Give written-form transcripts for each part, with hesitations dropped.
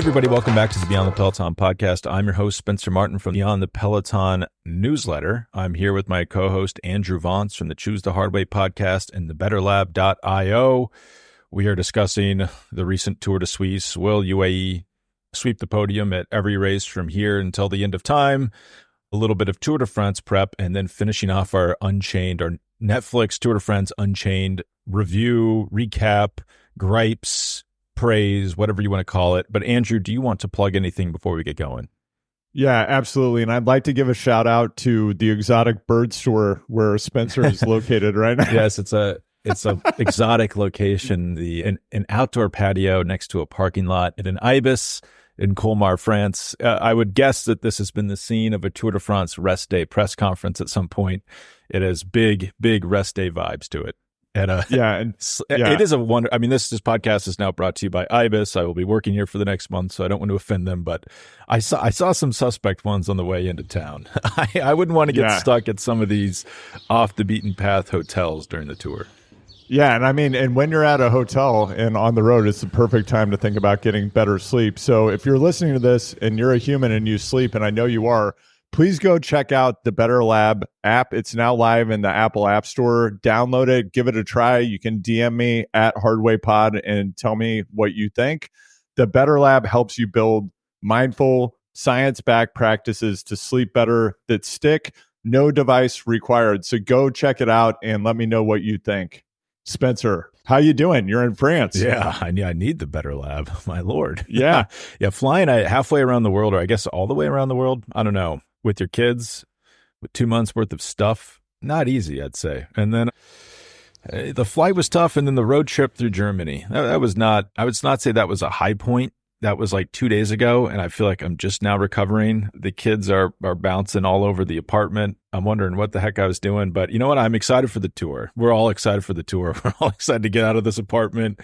everybody, welcome back to the Beyond the Peloton podcast. I'm your host, Spencer Martin from Beyond the Peloton newsletter. I'm here with my co-host, Andrew Vance from the Choose the Hard Way podcast and the BetterLab.io. We are discussing the recent Tour de Suisse. Will UAE sweep the podium at every race from here until the end of time? A little bit of Tour de France prep, and then finishing off our Unchained, our Netflix Tour de France Unchained review, recap, gripes, praise, whatever you want to call it. But Andrew, do you want to plug anything before we get going? Yeah, absolutely. And I'd like to give a shout out to the exotic bird store where Spencer is located right now. Yes, it's a exotic location, an outdoor patio next to a parking lot at an Ibis in Colmar, France. I would guess that this has been the scene of a Tour de France rest day press conference at some point. It has big rest day vibes to it. It is a wonder. I mean, this podcast is now brought to you by Ibis. I will be working here for the next month, so I don't want to offend them, but I saw some suspect ones on the way into town. I wouldn't want to get stuck at some of these off the beaten path hotels during the tour. Yeah, and I mean, and when you're at a hotel and on the road, it's the perfect time to think about getting better sleep. So if you're listening to this and you're a human and you sleep, and I know you are, please go check out the Better Lab app. It's now live in the Apple App Store. Download it, give it a try. You can DM me at HardwayPod and tell me what you think. The Better Lab helps you build mindful, science-backed practices to sleep better that stick. No device required. So go check it out and let me know what you think. Spencer, how you doing? You're in France. Yeah, I need the Better Lab. My Lord. Yeah. Yeah, flying halfway around the world, or I guess all the way around the world. I don't know. With your kids, with 2 months worth of stuff, not easy, I'd say. And then the flight was tough, and then the road trip through Germany. That was not, I would not say that was a high point. That was like 2 days ago, and I feel like I'm just now recovering. The kids are bouncing all over the apartment. I'm wondering what the heck I was doing, but you know what? I'm excited for the tour. We're all excited for the tour. We're all excited to get out of this apartment,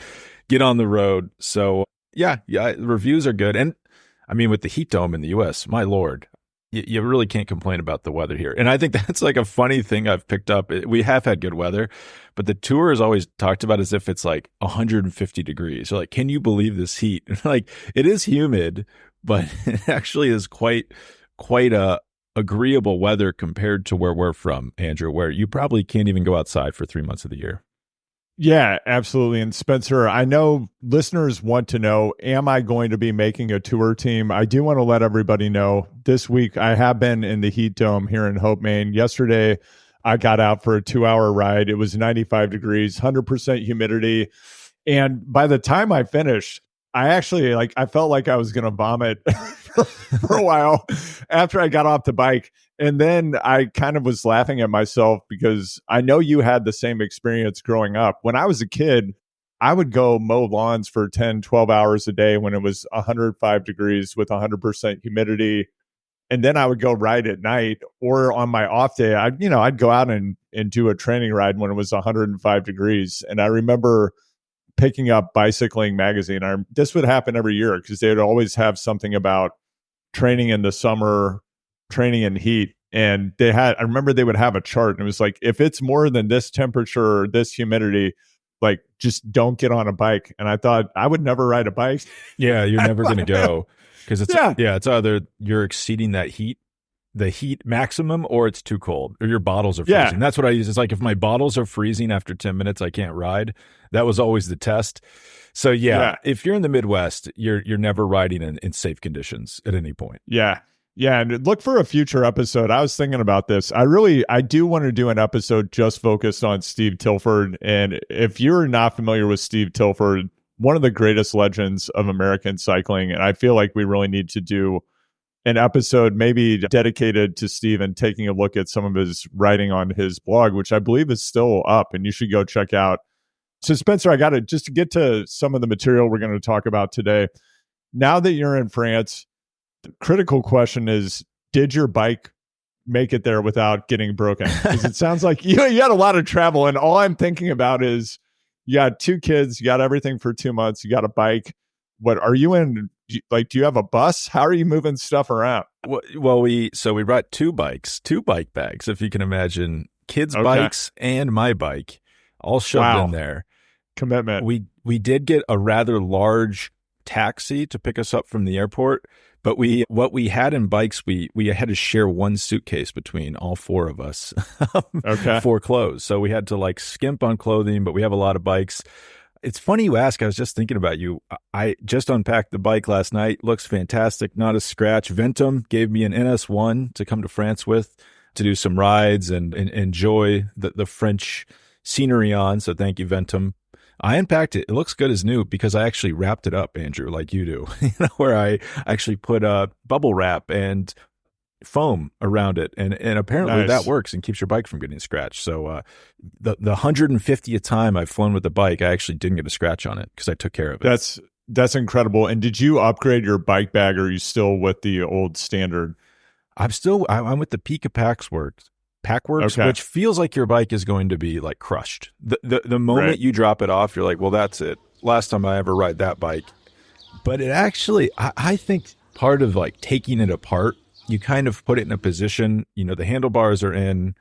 get on the road. So yeah, the reviews are good. And I mean, with the heat dome in the U.S., my Lord, you really can't complain about the weather here. And I think that's like a funny thing I've picked up. We have had good weather, but the tour is always talked about as if it's like 150 degrees. So like, can you believe this heat? Like, it is humid, but it actually is quite a agreeable weather compared to where we're from, Andrew, where you probably can't even go outside for 3 months of the year. Yeah, absolutely. And Spencer, I know listeners want to know, am I going to be making a tour team? I do want to let everybody know this week I have been in the heat dome here in Hope, Maine. Yesterday, I got out for a 2-hour ride. It was 95 degrees, 100% humidity. And by the time I finished, I felt like I was going to vomit for a while after I got off the bike. And then I kind of was laughing at myself because I know you had the same experience growing up. When I was a kid, I would go mow lawns for 10, 12 hours a day when it was 105 degrees with 100% humidity. And then I would go ride at night, or on my off day, I'd go out and do a training ride when it was 105 degrees. And I remember picking up Bicycling magazine. This would happen every year because they would always have something about training in the summer, training in heat. And I remember they would have a chart, and it was like, if it's more than this temperature or this humidity, like, just don't get on a bike. And I thought I would never ride a bike. Yeah, you're never going to go because it's either you're exceeding the heat maximum, or it's too cold, or your bottles are freezing. That's what I use. It's like, if my bottles are freezing after 10 minutes, I can't ride. That was always the test. So if you're in the Midwest, you're never riding in safe conditions at any point. Yeah. Yeah, and look for a future episode. I was thinking about this. I do want to do an episode just focused on Steve Tilford. And if you're not familiar with Steve Tilford, one of the greatest legends of American cycling, and I feel like we really need to do an episode maybe dedicated to Steve and taking a look at some of his writing on his blog, which I believe is still up, and you should go check out. So Spencer, just to get to some of the material we're going to talk about today. Now that you're in France, the critical question is, did your bike make it there without getting broken? Because it sounds like you had a lot of travel, and all I'm thinking about is you got 2 kids, you got everything for 2 months, you got a bike. What are you in? Do you have a bus? How are you moving stuff around? Well, we brought 2 bike bags, if you can imagine, kids' bikes and my bike, all shoved in there. Commitment. We did get a rather large taxi to pick us up from the airport. But what we had in bikes, we had to share one suitcase between all four of us Okay. for clothes. So we had to like skimp on clothing, but we have a lot of bikes. It's funny you ask. I was just thinking about you. I just unpacked the bike last night. Looks fantastic. Not a scratch. Ventum gave me an NS1 to come to France with to do some rides and enjoy the French scenery on. So thank you, Ventum. I unpacked it. It looks good as new because I actually wrapped it up, Andrew, like you do, where I actually put bubble wrap and foam around it. And apparently Nice. that works and keeps your bike from getting scratched. So the 150th time I've flown with the bike, I actually didn't get a scratch on it because I took care of it. That's incredible. And did you upgrade your bike bag, or are you still with the old standard? I'm with the Pika Packworks, Okay. which feels like your bike is going to be like crushed. The moment Right. you drop it off, you're like, well, that's it. Last time I ever ride that bike. But it actually, I think part of like taking it apart, you kind of put it in a position, the handlebars are in,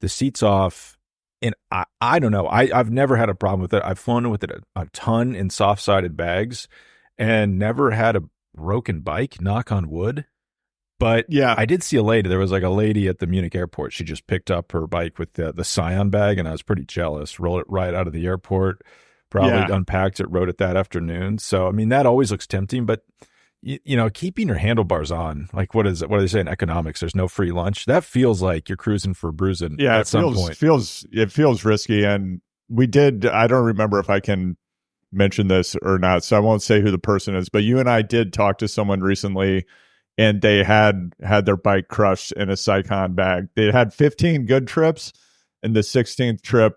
the seat's off. And I don't know. I've never had a problem with it. I've flown with it a ton in soft-sided bags and never had a broken bike, knock on wood. But Yeah. I did see a lady. There was like a lady at the Munich airport. She just picked up her bike with the Scion bag, and I was pretty jealous. Rolled it right out of the airport, probably unpacked it, rode it that afternoon. So, I mean, that always looks tempting. But, keeping your handlebars on, like what do they say in economics? There's no free lunch. That feels like you're cruising for bruising at some point. It feels risky. And I don't remember if I can mention this or not, so I won't say who the person is, but you and I did talk to someone recently, and they had their bike crushed in a Scion bag. They had 15 good trips, and the 16th trip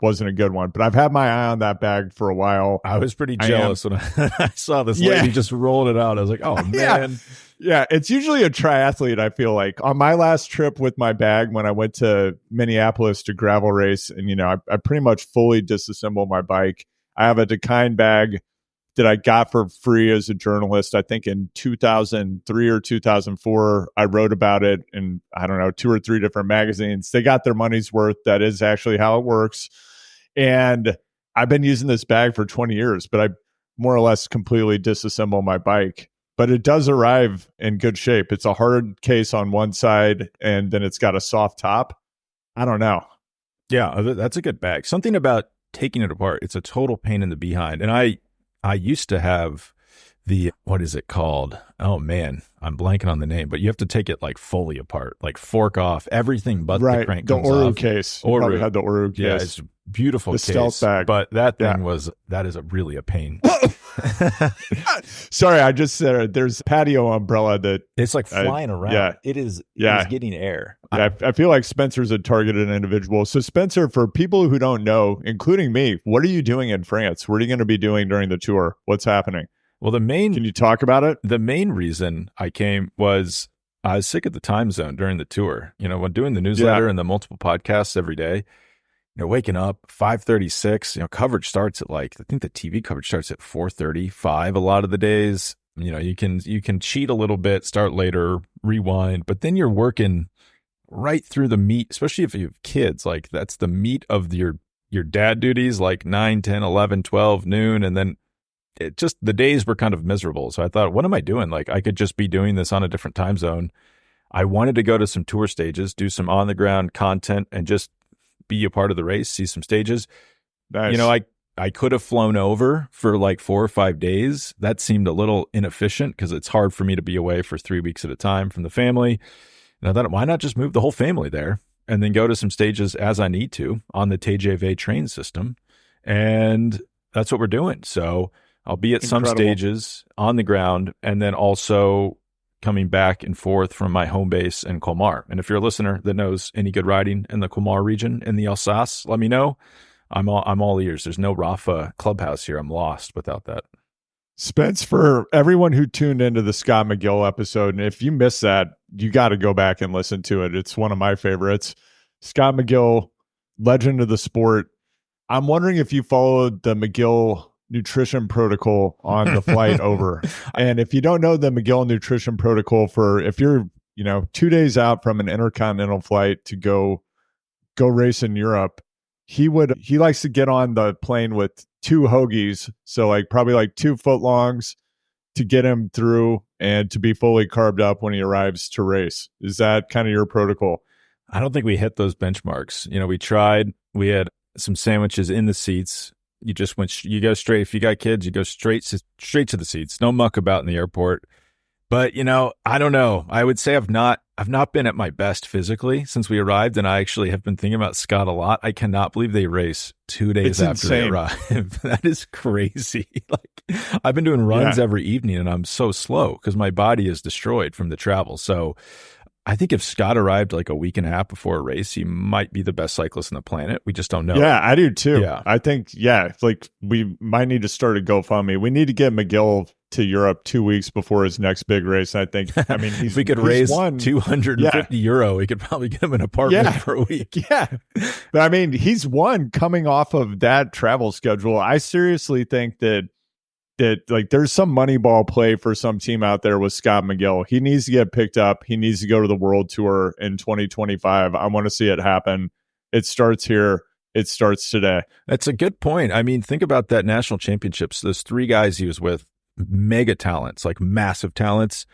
wasn't a good one. But I've had my eye on that bag for a while. I was pretty jealous when I saw this lady just rolled it out. I was like, oh, man. Yeah, it's usually a triathlete, I feel like. On my last trip with my bag, when I went to Minneapolis to gravel race, and, I pretty much fully disassembled my bike. I have a Dakine bag that I got for free as a journalist. I think in 2003 or 2004, I wrote about it in, I don't know, 2 or 3 different magazines. They got their money's worth. That is actually how it works. And I've been using this bag for 20 years, but I more or less completely disassemble my bike. But it does arrive in good shape. It's a hard case on one side, and then it's got a soft top. I don't know. Yeah, that's a good bag. Something about taking it apart. It's a total pain in the behind. And I used to have what is it called? Oh man, I'm blanking on the name, but you have to take it like fully apart, like fork off everything but the crank comes Oru off. case. You probably had the Oru case. Yeah, it's a beautiful The case. stealth bag. But that thing that is really a pain. Sorry, I just said there's patio umbrella that it's like flying around. Yeah. It is getting air. I feel like Spencer's a targeted individual. So Spencer, for people who don't know, including me, what are you doing in France? What are you going to be doing during the tour? What's happening? Well, can you talk about it? The main reason I came was I was sick of the time zone during the tour. When doing the newsletter and the multiple podcasts every day, waking up 5:36, coverage starts at I think the TV coverage starts at 4:30, 5 a lot of the days. You can cheat a little bit, start later, rewind, but then you're working right through the meat, especially if you have kids. Like that's the meat of your dad duties, like 9, 10, 11, 12, noon, and then the days were kind of miserable. So I thought, what am I doing? Like I could just be doing this on a different time zone. I wanted to go to some tour stages, do some on the ground content, and just be a part of the race, see some stages. Nice. I could have flown over for like 4 or 5 days. That seemed a little inefficient because it's hard for me to be away for 3 weeks at a time from the family. And I thought, why not just move the whole family there and then go to some stages as I need to on the TJV train system? And that's what we're doing. So I'll be at some stages on the ground, and then also coming back and forth from my home base in Colmar. And if you're a listener that knows any good riding in the Colmar region in the Alsace, let me know. I'm all ears. There's no Rafa clubhouse here. I'm lost without that. Spence, for everyone who tuned into the Scott McGill episode, and if you missed that, you got to go back and listen to it. It's one of my favorites. Scott McGill, legend of the sport. I'm wondering if you followed the McGill nutrition protocol on the flight over. And if you don't know the McGill nutrition protocol, if you're 2 days out from an intercontinental flight to go race in Europe, he likes to get on the plane with 2 hoagies, so probably 2 footlongs, to get him through and to be fully carved up when he arrives to race? Is that kind of your protocol? I don't think we hit those benchmarks. We tried. We had some sandwiches in the seats. You just you go straight. If you got kids, you go straight to the seats. No muck about in the airport. But, I don't know. I would say I've not been at my best physically since we arrived, and I actually have been thinking about Scott a lot. I cannot believe they race 2 days after they arrive. That is crazy. I've been doing runs every evening, and I'm so slow because my body is destroyed from the travel. So I think if Scott arrived like a week and a half before a race, he might be the best cyclist on the planet. We just don't know. Yeah, I do too. Yeah. I think, we might need to start a GoFundMe. We need to get McGill to Europe 2 weeks before his next big race. I think, if we could raise €250, we could probably get him an apartment for a week. Yeah. But he's won coming off of that travel schedule. I seriously think that there's some money ball play for some team out there with Scott McGill. He needs to get picked up. He needs to go to the World Tour in 2025. I want to see it happen. It starts here. It starts today. That's a good point. Think about that national championships. Those 3 guys he was with, mega talents, like massive talents.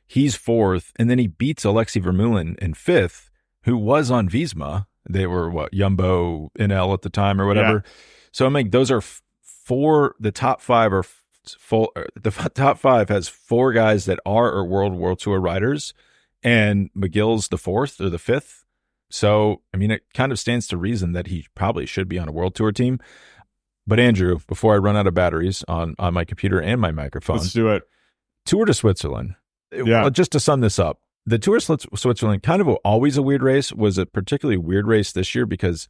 He's 4th, and then he beats Alexei Vermeulen in 5th, who was on Visma. They were Jumbo NL at the time or whatever. Yeah. So those are 4. The top 5 are full. The top 5 has 4 guys that are or World Tour riders, and McGill's the 4th or the 5th. So it kind of stands to reason that he probably should be on a World Tour team. But Andrew, before I run out of batteries on my computer and my microphone, let's do it. Tour de Switzerland. Yeah. Just to sum this up, the Tour de Switzerland, kind of always a weird race, was a particularly weird race this year because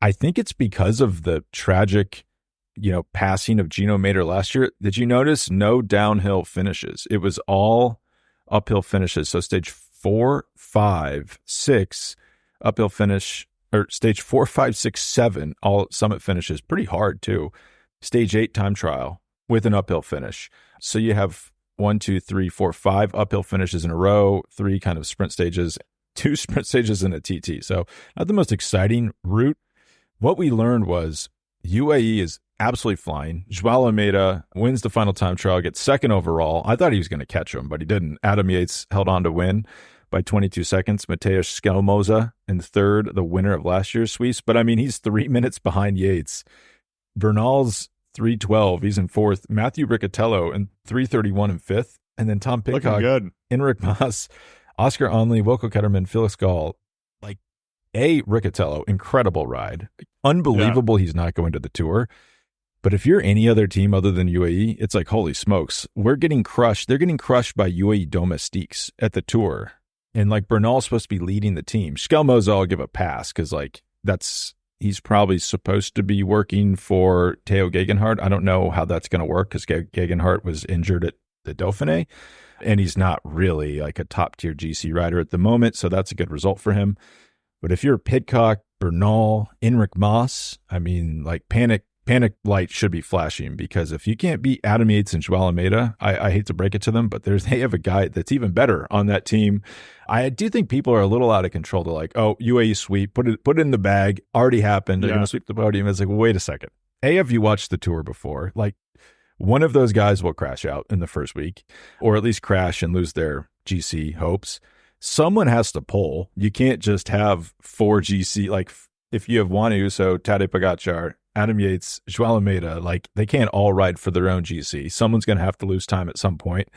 I think it's because of the tragic, passing of Gino Mader last year. Did you notice no downhill finishes? It was all uphill finishes. So stage 4, 5, 6 uphill finish. Or stage 4, 5, 6, 7, all summit finishes. Pretty hard, too. Stage 8 time trial with an uphill finish. So you have 1, 2, 3, 4, 5 uphill finishes in a row, 3 kind of sprint stages, 2 sprint stages and a TT. So not the most exciting route. What we learned was UAE is absolutely flying. Joao Almeida wins the final time trial, gets 2nd overall. I thought he was going to catch him, but he didn't. Adam Yates held on to win by 22 seconds. Mateusz Skelmoza in 3rd, the winner of last year's Swiss. But he's 3 minutes behind Yates. Bernal's 3:12. He's in 4th. Matthew Riccatello in 3:31 in 5th. And then Tom Pidcock, Enric Mas, Oscar Onley, Wilco Ketterman, Felix Gall. Riccatello, incredible ride. Unbelievable he's not going to the Tour. But if you're any other team other than UAE, it's like, holy smokes, we're getting crushed. They're getting crushed by UAE domestiques at the Tour. And Bernal's supposed to be leading the team. Skelmoza, I'll give a pass because he's probably supposed to be working for Theo Gegenhardt. I don't know how that's going to work because Gegenhardt was injured at the Dauphiné, and he's not really a top tier GC rider at the moment. So that's a good result for him. But if you're Pidcock, Bernal, Enric Mas, panic light should be flashing because if you can't beat Adam Yates and Joao Almeida, I hate to break it to them, but they have a guy that's even better on that team. I do think people are a little out of control. They're like, oh, UAE sweep, put it in the bag, already happened. They're going to sweep the podium. It's like, well, wait a second. Have you watched the Tour before? One of those guys will crash out in the first week, or at least crash and lose their GC hopes. Someone has to pull. You can't just have 4 GC. If you have Juan Ayuso, Tadej Pogacar, Adam Yates, Joao Almeida, they can't all ride for their own GC. Someone's going to have to lose time at some point.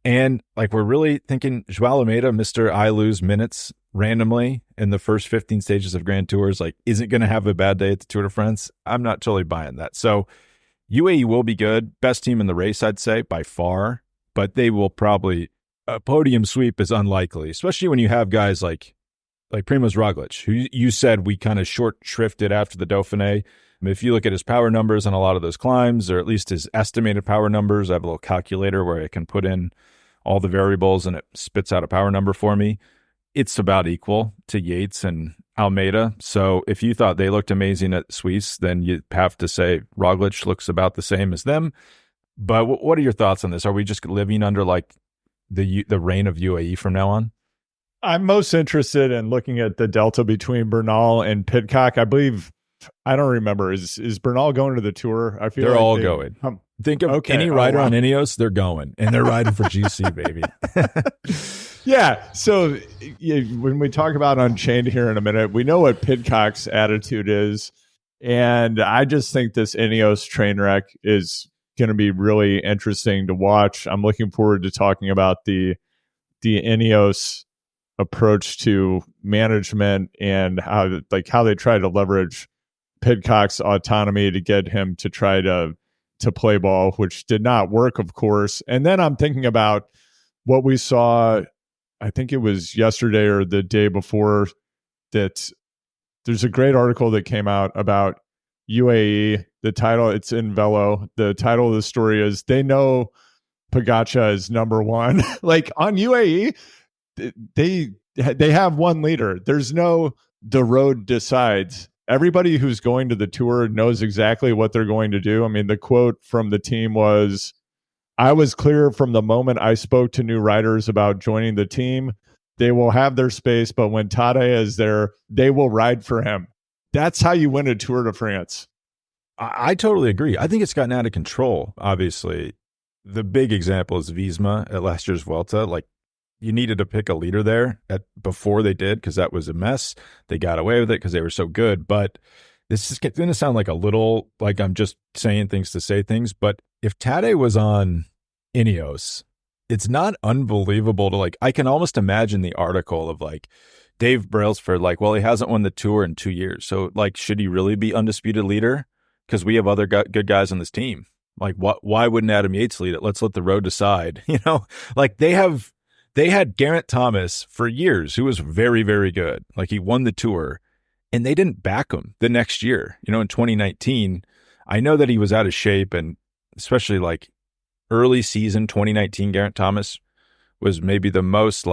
And we're really thinking Joao Almeida, Mr. I lose minutes randomly in the first 15 stages of Grand Tours, isn't going to have a bad day at the Tour de France. I'm not totally buying that. So UAE will be good. Best team in the race, I'd say, by far. But they will probably, a podium sweep is unlikely, especially when you have guys like Primož Roglic, who you said we kind of short shrifted after the Dauphiné. If you look at his power numbers on a lot of those climbs, or at least his estimated power numbers, I have a little calculator where I can put in all the variables and it spits out a power number for me. It's about equal to Yates and Almeida. So if you thought they looked amazing at Swiss, then you have to say Roglic looks about the same as them. But what are your thoughts on this? Are we just living under the reign of UAE from now on? I'm most interested in looking at the delta between Bernal and Pidcock. I believe I don't remember. Is Bernal going to the Tour? I feel they're like all going. Think of any rider on Ineos, they're going, and they're riding for GC, baby. Yeah. So when we talk about Unchained here in a minute, we know what Pidcock's attitude is. And I just think this Ineos train wreck is going to be really interesting to watch. I'm looking forward to talking about the Ineos approach to management and how they try to leverage Pidcock's autonomy to get him to try to play ball, which did not work, of course. And then I'm thinking about what we saw, I think it was yesterday or the day before, that there's a great article that came out about UAE. The title, it's in Velo. The title of the story is "They Know Pogačar is number one." Like on UAE, they have one leader. There's no the road decides. Everybody who's going to the Tour knows exactly what they're going to do. I mean, the quote from the team was, "I was clear from the moment I spoke to new riders about joining the team. They will have their space, but when Tadej is there, they will ride for him." That's how you win a Tour de France. I totally agree. I think it's gotten out of control. Obviously, the big example is Visma at last year's Vuelta. Like, you needed to pick a leader there before they did, because that was a mess. They got away with it because they were so good. But this is going to sound like a little like I'm just saying things to say things. But if Tadej was on Ineos, it's not unbelievable to I can almost imagine the article of Dave Brailsford, well, he hasn't won the Tour in 2 years. So should he really be undisputed leader? Because we have other good guys on this team. Why wouldn't Adam Yates lead it? Let's let the road decide. They had Geraint Thomas for years, who was very, very good. He won the Tour, and they didn't back him the next year. In 2019, I know that he was out of shape, and especially early season 2019, Geraint Thomas was maybe the most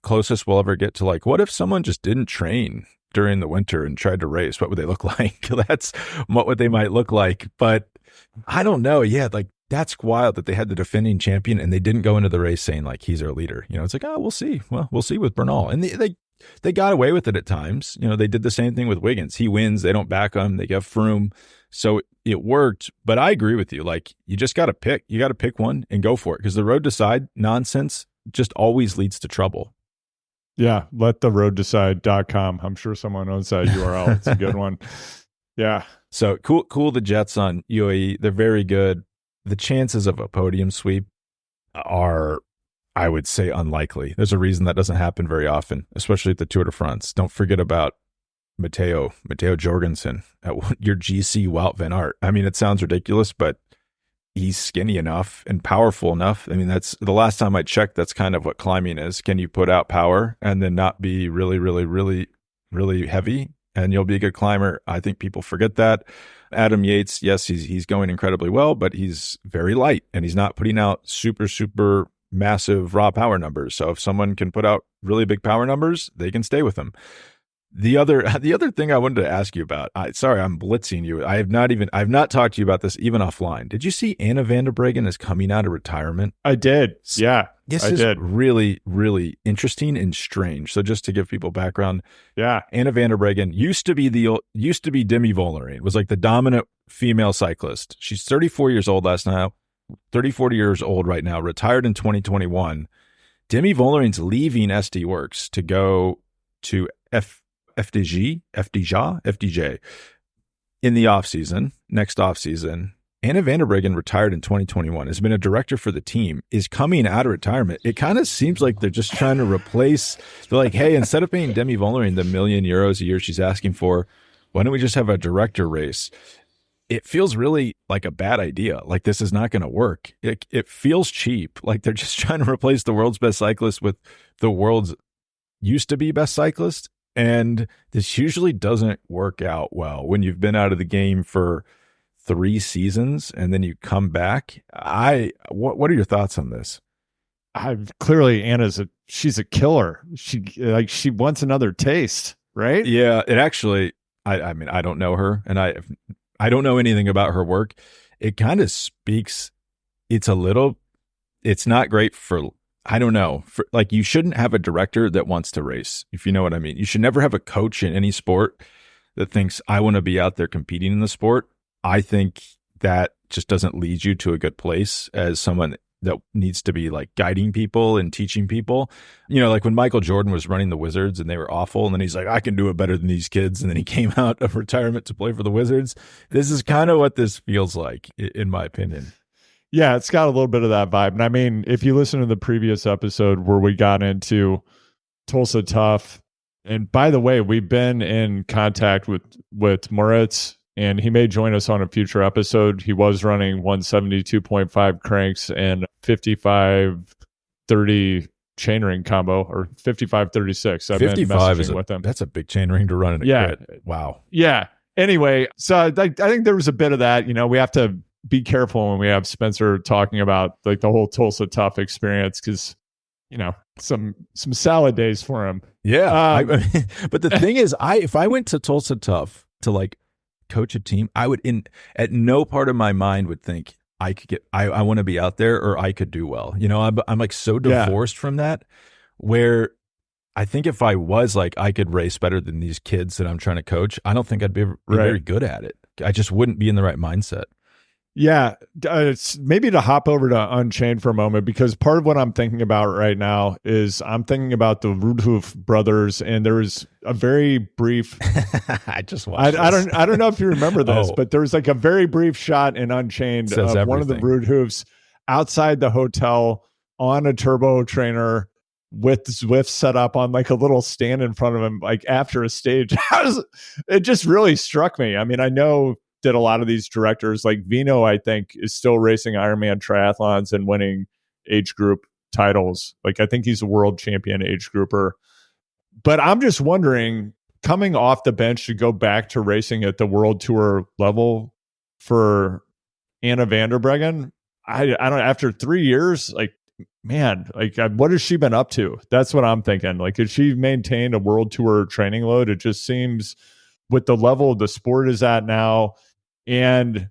closest we'll ever get to what if someone just didn't train during the winter and tried to race? What would they look like? That's what they might look like. But I don't know. Yeah, that's wild that they had the defending champion and they didn't go into the race saying he's our leader. It's oh, we'll see. Well, we'll see with Bernal. And they got away with it at times. They did the same thing with Wiggins. He wins. They don't back him. They get Froome. So it worked. But I agree with you. You just got to pick. You got to pick one and go for it, because the road decide nonsense just always leads to trouble. Yeah. Lettheroaddecide.com. I'm sure someone owns that URL. It's a good one. Yeah. So cool. The Jets on UAE. They're very good. The chances of a podium sweep are, I would say, unlikely. There's a reason that doesn't happen very often, especially at the Tour de France. Don't forget about Matteo Jorgensen at your GC Wout van Aert. I mean, it sounds ridiculous, but he's skinny enough and powerful enough. I mean, that's the last time I checked. That's kind of what climbing is. Can you put out power and then not be really, really, really, really heavy? And you'll be a good climber. I think people forget that. Adam Yates, yes, he's going incredibly well, but he's very light and he's not putting out super, super massive raw power numbers. So if someone can put out really big power numbers, they can stay with them. The other thing I wanted to ask you about, sorry, I'm blitzing you. I've not talked to you about this even offline. Did you see Anna van der Breggen is coming out of retirement? I did. Yeah. This is really, really interesting and strange. So just to give people background, yeah, Anna van der Breggen used to be Demi Vollering, was the dominant female cyclist. She's 34 years old now, 34 years old right now, retired in 2021. Demi Vollering's leaving SD Works to go to FDJ in the next offseason. Anna van der Breggen retired in 2021, has been a director for the team, is coming out of retirement. It kind of seems like they're just trying to replace, they're hey, instead of paying Demi Vollering the €1 million a year she's asking for, why don't we just have a director race? It feels really like a bad idea. This is not going to work. It feels cheap. They're just trying to replace the world's best cyclist with the world's used to be best cyclist. And this usually doesn't work out well when you've been out of the game for 3 seasons and then you come back. What are your thoughts on this? Clearly she's a killer. She wants another taste, right? Yeah, it actually, I mean, I don't know her and I don't know anything about her work. It kind of speaks, it's not great for, I don't know, you shouldn't have a director that wants to race, if you know what I mean. You should never have a coach in any sport that thinks I want to be out there competing in the sport, I think that just doesn't lead you to a good place as someone that needs to be like guiding people and teaching people. You know, like when Michael Jordan was running the Wizards and they were awful, and then he's like, I can do it better than these kids. And then he came out of retirement to play for the Wizards. This is kind of what this feels like, in my opinion. Yeah, it's got a little bit of that vibe. And I mean, if you listen to the previous episode where we got into Tulsa Tough, and by the way, we've been in contact with Moritz, and he may join us on a future episode. He was running 172.5 cranks and 55-30 chainring combo, or 55-36. I've 55 been with him. That's a big chainring to run in a crit. Wow. Yeah. Anyway, so I think there was a bit of that. You know, we have to be careful when we have Spencer talking about like the whole Tulsa Tough experience, because, you know, some salad days for him. Yeah. I mean, but the thing is, if I went to Tulsa Tough to like coach a team, I would at no part of my mind would think I could get, I want to be out there or I could do well. You know, I'm like so divorced from that, where I think if I was like, I could race better than these kids that I'm trying to coach, I don't think I'd be very good at it. I just wouldn't be in the right mindset. Yeah, it's maybe to hop over to Unchained for a moment, because part of what I'm thinking about right now is I'm thinking about the Roodhoof brothers, and there was a very brief. I just watched. I don't know if you remember this, but there was like a very brief shot in Unchained of one of the Roodhoofs outside the hotel on a turbo trainer with Zwift set up on like a little stand in front of him, like after a stage. It just really struck me. I mean, I know that a lot of these directors, like Vino, I think, is still racing Ironman triathlons and winning age group titles. Like, I think he's a world champion age grouper. But I'm just wondering, coming off the bench to go back to racing at the world tour level for Anna van der Breggen, I don't, after 3 years, like, man, like, what has she been up to? That's what I'm thinking. Like, if she maintained a world tour training load, it just seems, with the level the sport is at now. And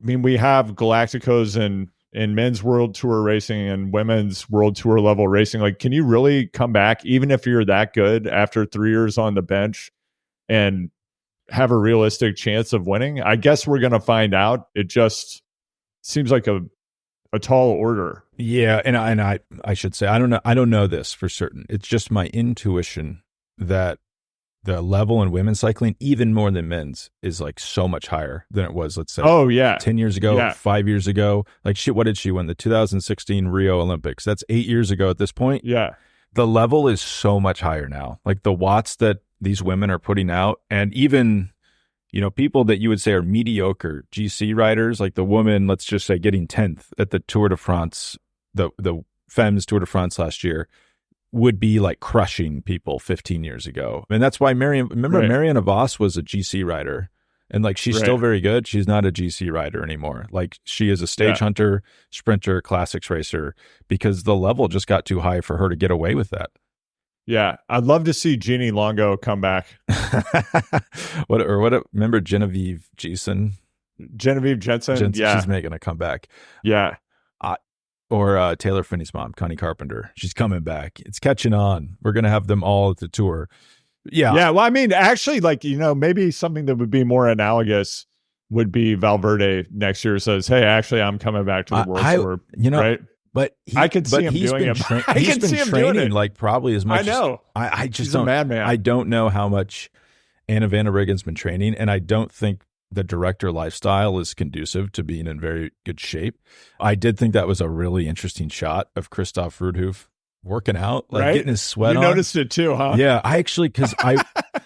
I mean, we have Galacticos in men's world tour racing and women's world tour level racing. Like, can you really come back, even if you're that good, after 3 years on the bench and have a realistic chance of winning? I guess we're going to find out. It just seems like a tall order. Yeah. And I should say, I don't know this for certain. It's just my intuition that the level in women's cycling, even more than men's, is like so much higher than it was, let's say, 10 years ago, 5 years ago. Like, shit, what did she win? The 2016 Rio Olympics. That's 8 years ago at this point. Yeah. The level is so much higher now. Like, the watts that these women are putting out, and even, you know, people that you would say are mediocre GC riders, like the woman, let's just say, getting 10th at the Tour de France, the Femmes Tour de France last year, would be like crushing people 15 years ago. And that's why Marianne Vos was a GC rider, and like, she's still very good. She's not a GC rider anymore. Like, she is a stage hunter, sprinter, classics racer, because the level just got too high for her to get away with that. Yeah. I'd love to see Jeannie Longo come back. Remember Genevieve Jensen? Yeah. She's making a comeback. Yeah. Or Taylor Finney's mom, Connie Carpenter. She's coming back. It's catching on. We're going to have them all at the tour. Yeah. Yeah. Well, I mean, actually, like, you know, maybe something that would be more analogous would be Valverde next year says, hey, actually, I'm coming back to the World Tour. You know, right? But I can see him doing it. He's been training like probably as much. I know. I just He's don't. a madman. I don't know how much Anna van der Breggen's been training, and I don't think the director lifestyle is conducive to being in very good shape. I did think that was a really interesting shot of Christoph Roodhoof working out, like getting his sweat on. You noticed it too, huh? Yeah, I actually, because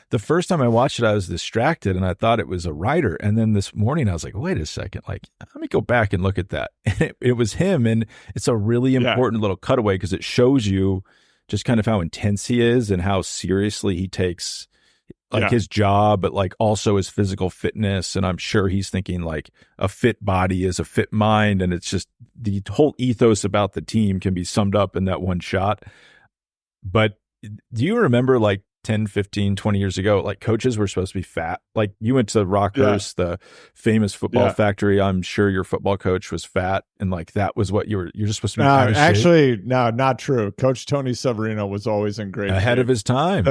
the first time I watched it, I was distracted and I thought it was a rider. And then this morning I was like, wait a second, like, let me go back and look at that. And it was him. And it's a really important little cutaway, because it shows you just kind of how intense he is and how seriously he takes like his job, but like also his physical fitness. And I'm sure he's thinking like a fit body is a fit mind. And it's just the whole ethos about the team can be summed up in that one shot. But do you remember like 10, 15, 20 years ago, like coaches were supposed to be fat? Like, you went to Rockhurst, the famous football factory. I'm sure your football coach was fat. And like, that was what you're just supposed to be. Actually, no, not true. Coach Tony Severino was always in great ahead shape. of his time.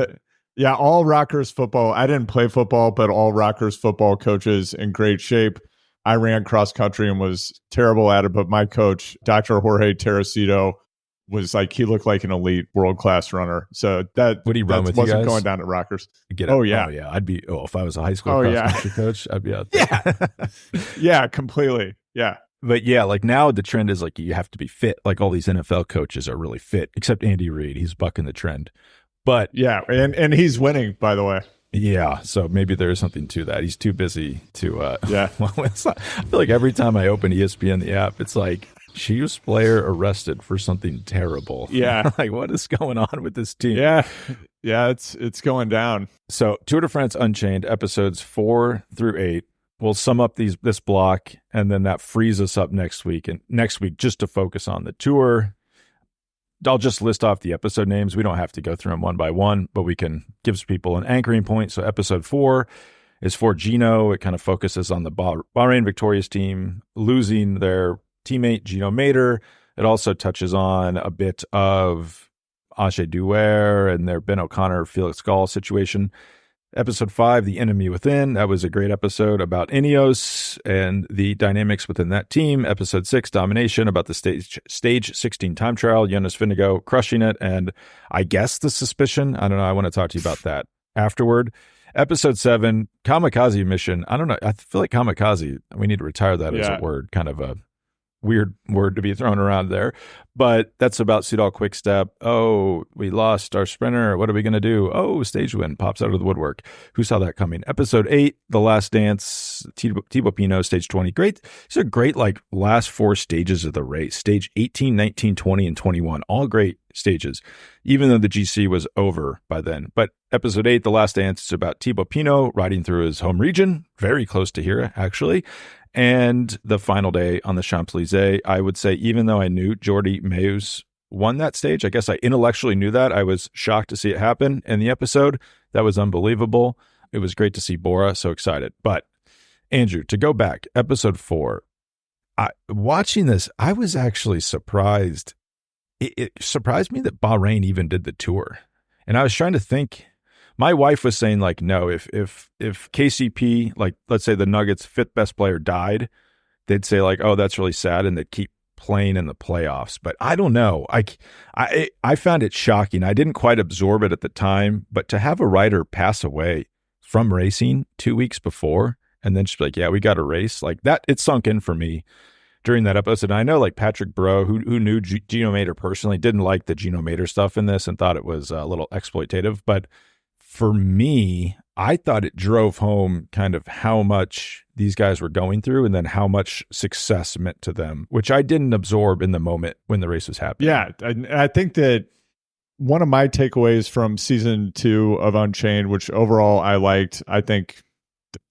Yeah, all Rockers football. I didn't play football, but all Rockers football coaches in great shape. I ran cross country and was terrible at it, but my coach, Dr. Jorge Teresito, was like, he looked like an elite world class runner. So Would he run with you wasn't guys? going down at Rockers. Get it? Oh yeah, Oh yeah. If I was a high school cross country coach, I'd be out there. Yeah, yeah, completely. Yeah. But yeah, like now the trend is like you have to be fit. Like all these NFL coaches are really fit, except Andy Reid. He's bucking the trend. But yeah, and he's winning, by the way. Yeah, so maybe there is something to that. He's too busy to. Yeah. Well, it's not, I feel like every time I open ESPN the app, it's like Chiefs player arrested for something terrible. Yeah. Like what is going on with this team? Yeah, yeah, it's going down. So Tour de France Unchained episodes 4 through 8. We'll sum up this block, and then that frees us up next week. And next week, just to focus on the tour. I'll just list off the episode names. We don't have to go through them one by one, but we can give people an anchoring point. So episode 4 is for Gino. It kind of focuses on the Bahrain Victorious team losing their teammate, Gino Mater. It also touches on a bit of Ashe Douer and their Ben O'Connor, Felix Gall situation. Episode 5, The Enemy Within. That was a great episode about Ineos and the dynamics within that team. Episode 6, Domination, about the stage 16 time trial. Jonas Vingegaard crushing it. And I guess the suspicion. I don't know. I want to talk to you about that afterward. Episode 7, Kamikaze Mission. I don't know. I feel like kamikaze, we need to retire that as a word. Kind of a weird word to be thrown around there. But that's about Soudal Quickstep. Oh, we lost our sprinter. What are we going to do? Oh, stage win pops out of the woodwork. Who saw that coming? Episode 8, The Last Dance, Thibaut Pinot, stage 20. Great. These are great, like, last 4 stages of the race. Stage 18, 19, 20, and 21. All great stages, even though the GC was over by then. But episode 8, The Last Dance, is about Thibaut Pinot riding through his home region. Very close to here, actually. And the final day on the Champs-Élysées, I would say, even though I knew Jordi Meus won that stage, I guess I intellectually knew that. I was shocked to see it happen in the episode. That was unbelievable. It was great to see Bora. So excited. But Andrew, to go back, episode 4, watching this, I was actually surprised. It surprised me that Bahrain even did the tour. And I was trying to think. My wife was saying, like, no, if KCP, like, let's say the Nuggets' 5th best player died, they'd say, like, oh, that's really sad, and they'd keep playing in the playoffs. But I don't know. I found it shocking. I didn't quite absorb it at the time, but to have a rider pass away from racing 2 weeks before and then just be like, yeah, we got a race, like that, it sunk in for me during that episode. And I know, like, Patrick Bro, who knew Gino Mater personally, didn't like the Gino Mater stuff in this and thought it was a little exploitative. But for me, I thought it drove home kind of how much these guys were going through and then how much success meant to them, which I didn't absorb in the moment when the race was happening. Yeah, I think that one of my takeaways from season 2 of Unchained, which overall I liked, I think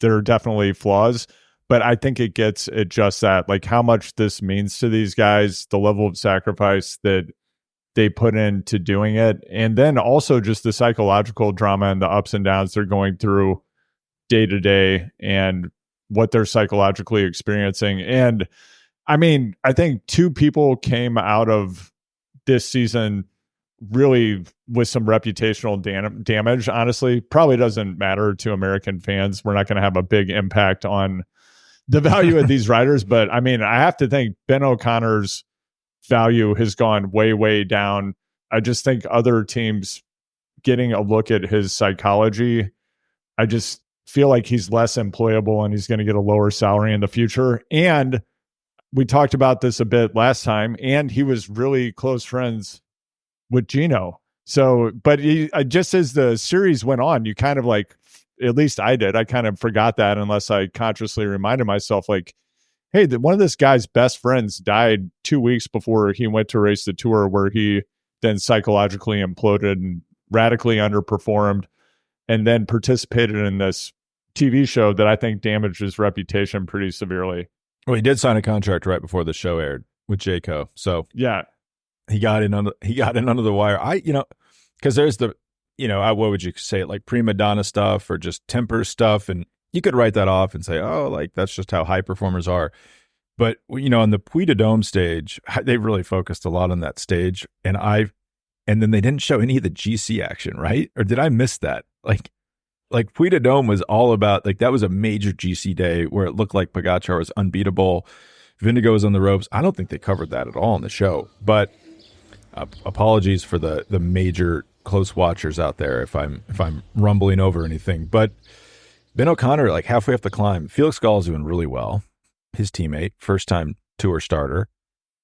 there are definitely flaws, but I think it gets at just that, like how much this means to these guys, the level of sacrifice that they put into doing it, and then also just the psychological drama and the ups and downs they're going through day to day and what they're psychologically experiencing. And I mean, I think 2 people came out of this season really with some reputational damage. Honestly, probably doesn't matter to American fans. We're not going to have a big impact on the value of these riders, but I mean, I have to think Ben O'Connor's value has gone way, way down. I just think other teams getting a look at his psychology, I just feel like he's less employable and he's going to get a lower salary in the future. And we talked about this a bit last time, and he was really close friends with Gino. So, but just as the series went on, you kind of like, at least I did, I kind of forgot that unless I consciously reminded myself, like, hey, one of this guy's best friends died 2 weeks before he went to race the tour, where he then psychologically imploded and radically underperformed, and then participated in this TV show that I think damaged his reputation pretty severely. Well, he did sign a contract right before the show aired with Jayco. So yeah, he got in under the wire. Because there's the, what would you say, like prima donna stuff or just temper stuff, and you could write that off and say, oh, like that's just how high performers are. But, on the Puy de Dôme stage, they really focused a lot on that stage. And I and then they didn't show any of the GC action, right? Or did I miss that? Like Puy de Dome was all about, like, that was a major GC day where it looked like Pogacar was unbeatable. Vindigo was on the ropes. I don't think they covered that at all in the show, but apologies for the major close watchers out there if I'm rumbling over anything. But Ben O'Connor, like halfway up the climb, Felix Gall's doing really well. His teammate, first time tour starter.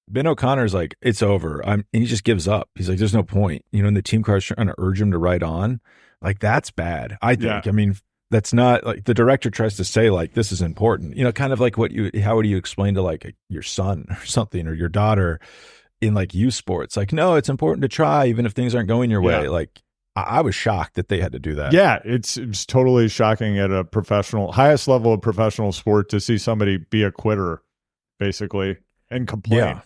Ben O'Connor's like, it's over. And he just gives up. He's like, there's no point. And the team car's trying to urge him to ride on. Like, that's bad, I think. Yeah. I mean, that's not, like, the director tries to say, like, this is important. Kind of like how would you explain to, like, your son or something, or your daughter in, like, youth sports? Like, no, it's important to try even if things aren't going your way. Like, I was shocked that they had to do that. Yeah, it's totally shocking at a highest level of professional sport to see somebody be a quitter, basically, and complain. Yeah.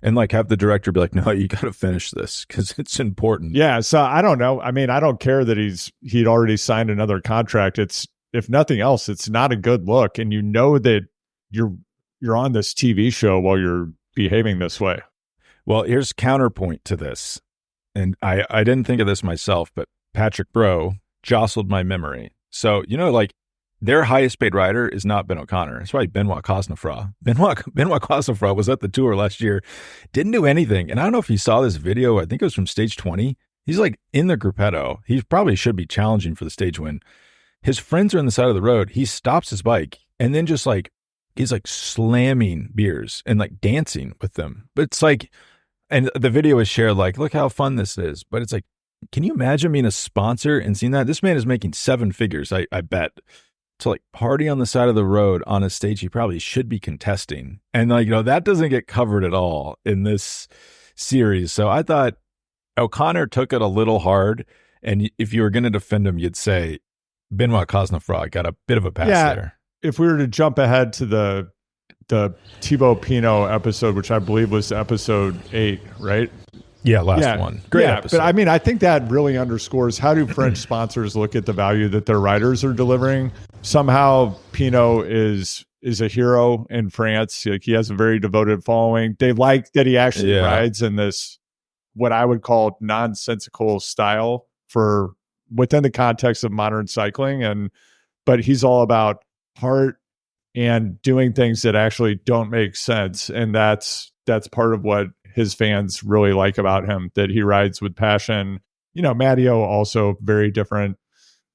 And like have the director be like, no, you got to finish this because it's important. Yeah. So I don't know. I mean, I don't care that he'd already signed another contract. It's, if nothing else, it's not a good look. And that you're on this TV show while you're behaving this way. Well, here's counterpoint to this. And I didn't think of this myself, but Patrick Bro jostled my memory. So, like, their highest paid rider is not Ben O'Connor. It's probably Benoit Cosnefroy. Benoit Cosnefroy was at the tour last year, didn't do anything. And I don't know if you saw this video. I think it was from stage 20. He's like in the gruppetto. He probably should be challenging for the stage win. His friends are on the side of the road. He stops his bike and then just like, he's like slamming beers and like dancing with them. But it's like, and the video is shared like, look how fun this is. But it's like, can you imagine being a sponsor and seeing that? This man is making 7 figures, I bet. To like party on the side of the road on a stage he probably should be contesting. And like, that doesn't get covered at all in this series. So I thought O'Connor took it a little hard. And if you were going to defend him, you'd say Benoit Cosnefroy got a bit of a pass there. If we were to jump ahead to the Thibaut Pinot episode, which I believe was episode 8, right? Yeah, last one. Great episode. But I mean, I think that really underscores how do French sponsors look at the value that their riders are delivering. Somehow Pinot is a hero in France. Like, he has a very devoted following. They like that he actually rides in this, what I would call nonsensical style for within the context of modern cycling. But he's all about heart and doing things that actually don't make sense. And that's part of what his fans really like about him, that he rides with passion. Matteo also very different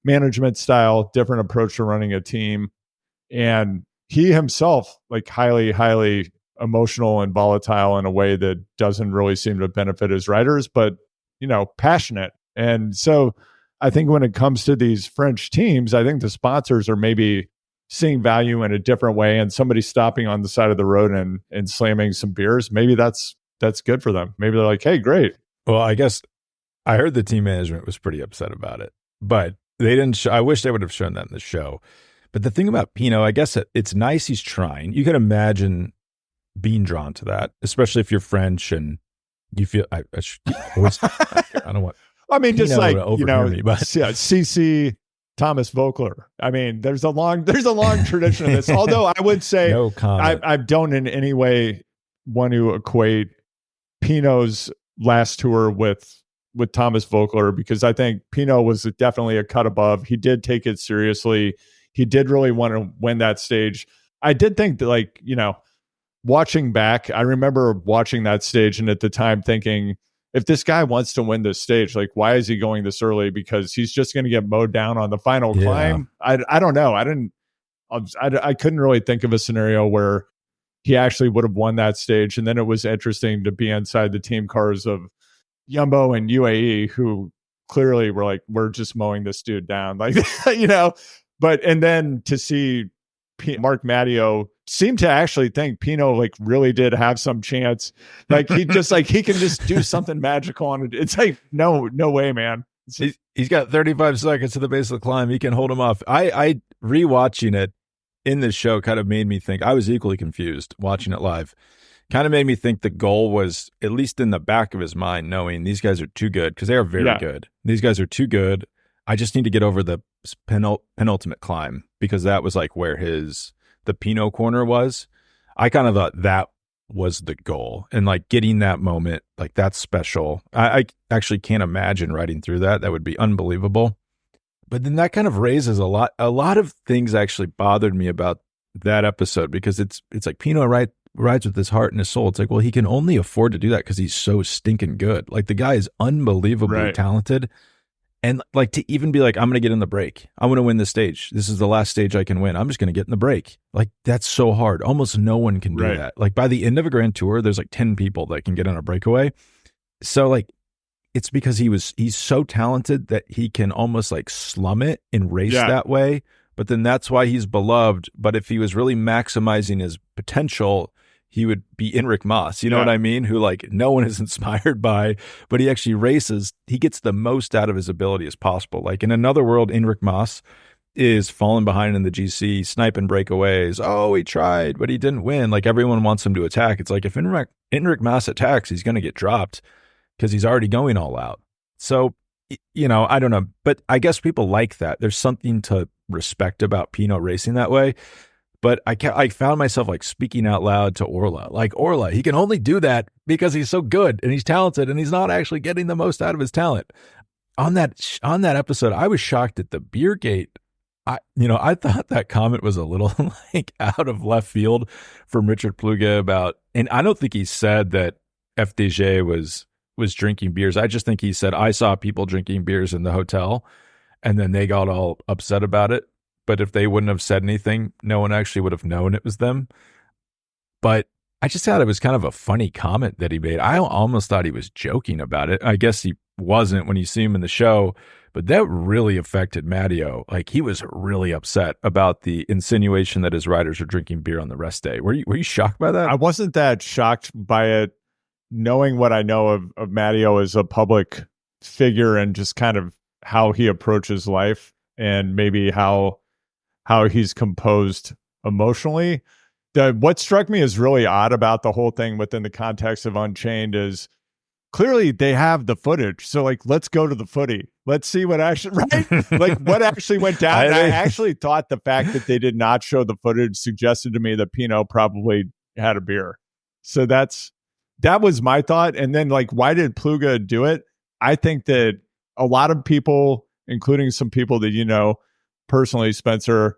management style, different approach to running a team. And he himself, like, highly, highly emotional and volatile in a way that doesn't really seem to benefit his riders, but, passionate. And so I think when it comes to these French teams, I think the sponsors are maybe seeing value in a different way, and somebody stopping on the side of the road and slamming some beers, maybe that's good for them. Maybe they're like, hey, great. Well, I guess I heard the team management was pretty upset about it, but they didn't. I wish they would have shown that in the show. But the thing about Pinot, I guess it's nice he's trying. You can imagine being drawn to that, especially if you're French and you feel. I don't want. I mean, just like me, but CC Thomas Vogler. I mean, there's a long tradition of this. Although I would say no comment. I don't in any way want to equate Pinot's last tour with Thomas Vogler, because I think Pinot was definitely a cut above. He did take it seriously. He did really want to win that stage. I did think that, like, watching back, I remember watching that stage and at the time thinking, if this guy wants to win this stage, like, why is he going this early? Because he's just going to get mowed down on the final climb. I don't know. I couldn't really think of a scenario where he actually would have won that stage. And then it was interesting to be inside the team cars of Jumbo and UAE, who clearly were like, we're just mowing this dude down. Like, but, and then to see Mark Matteo seemed to actually think Pinot like really did have some chance. Like, he just like, he can just do something magical on it. It's like, no way, man. He's got 35 seconds to the base of the climb. He can hold him off. I rewatching it in this show kind of made me think, I was equally confused watching it live. Kind of made me think the goal was, at least in the back of his mind, knowing these guys are too good, because they are very good. These guys are too good. I just need to get over the penultimate climb, because that was like where the Pinot corner was. I kind of thought that was the goal. And like getting that moment, like that's special. I actually can't imagine riding through that. That would be unbelievable. But then that kind of raises a lot of things actually bothered me about that episode, because it's like Pino rides with his heart and his soul. It's like, well, he can only afford to do that because he's so stinking good. Like the guy is unbelievably talented. And like to even be like, I'm going to get in the break. I want to win this stage. This is the last stage I can win. I'm just going to get in the break. Like that's so hard. Almost no one can do that. Like by the end of a grand tour, there's like 10 people that can get on a breakaway. So like, it's because he's so talented that he can almost like slum it and race that way. But then that's why he's beloved. But if he was really maximizing his potential, he would be Enric Mas, you know what I mean? Who like no one is inspired by, but he actually races. He gets the most out of his ability as possible. Like in another world, Enric Mas is falling behind in the GC, sniping breakaways. Oh, he tried, but he didn't win. Like everyone wants him to attack. It's like if Enric Mas attacks, he's going to get dropped because he's already going all out. So, you know, I don't know, but I guess people like that. There's something to respect about Pinot racing that way. But I found myself like speaking out loud to Orla, like Orla, he can only do that because he's so good and he's talented and he's not actually getting the most out of his talent. On that episode, I was shocked at the beer gate. I thought that comment was a little like out of left field from Richard Pluga about, and I don't think he said that FDJ was drinking beers. I just think he said, I saw people drinking beers in the hotel and then they got all upset about it. But if they wouldn't have said anything, no one actually would have known it was them. But I just thought it was kind of a funny comment that he made. I almost thought he was joking about it. I guess he wasn't when you see him in the show, but that really affected Matteo. Like he was really upset about the insinuation that his riders are drinking beer on the rest day. Were you shocked by that? I wasn't that shocked by it, knowing what I know of Matteo as a public figure and just kind of how he approaches life and maybe how he's composed emotionally. What struck me as really odd about the whole thing within the context of Unchained is clearly they have the footage. So like, let's go to the footy. Let's see what actually, right? Like what actually went down. I actually thought the fact that they did not show the footage suggested to me that Pinot probably had a beer. So that was my thought. And then like, why did Pluga do it? I think that a lot of people, including some people that you know personally, Spencer,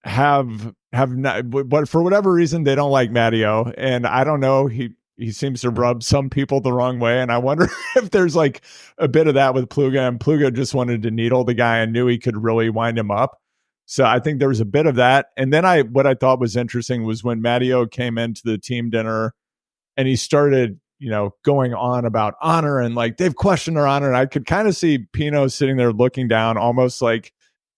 have not, but for whatever reason they don't like Matteo, and I don't know, he seems to rub some people the wrong way, and I wonder if there's like a bit of that with Pluga, and Pluga just wanted to needle the guy and knew he could really wind him up. So I think there was a bit of that. And then what I thought was interesting was when Matteo came into the team dinner and he started, you know, going on about honor and like they've questioned our honor, and I could kind of see Pino sitting there looking down, almost like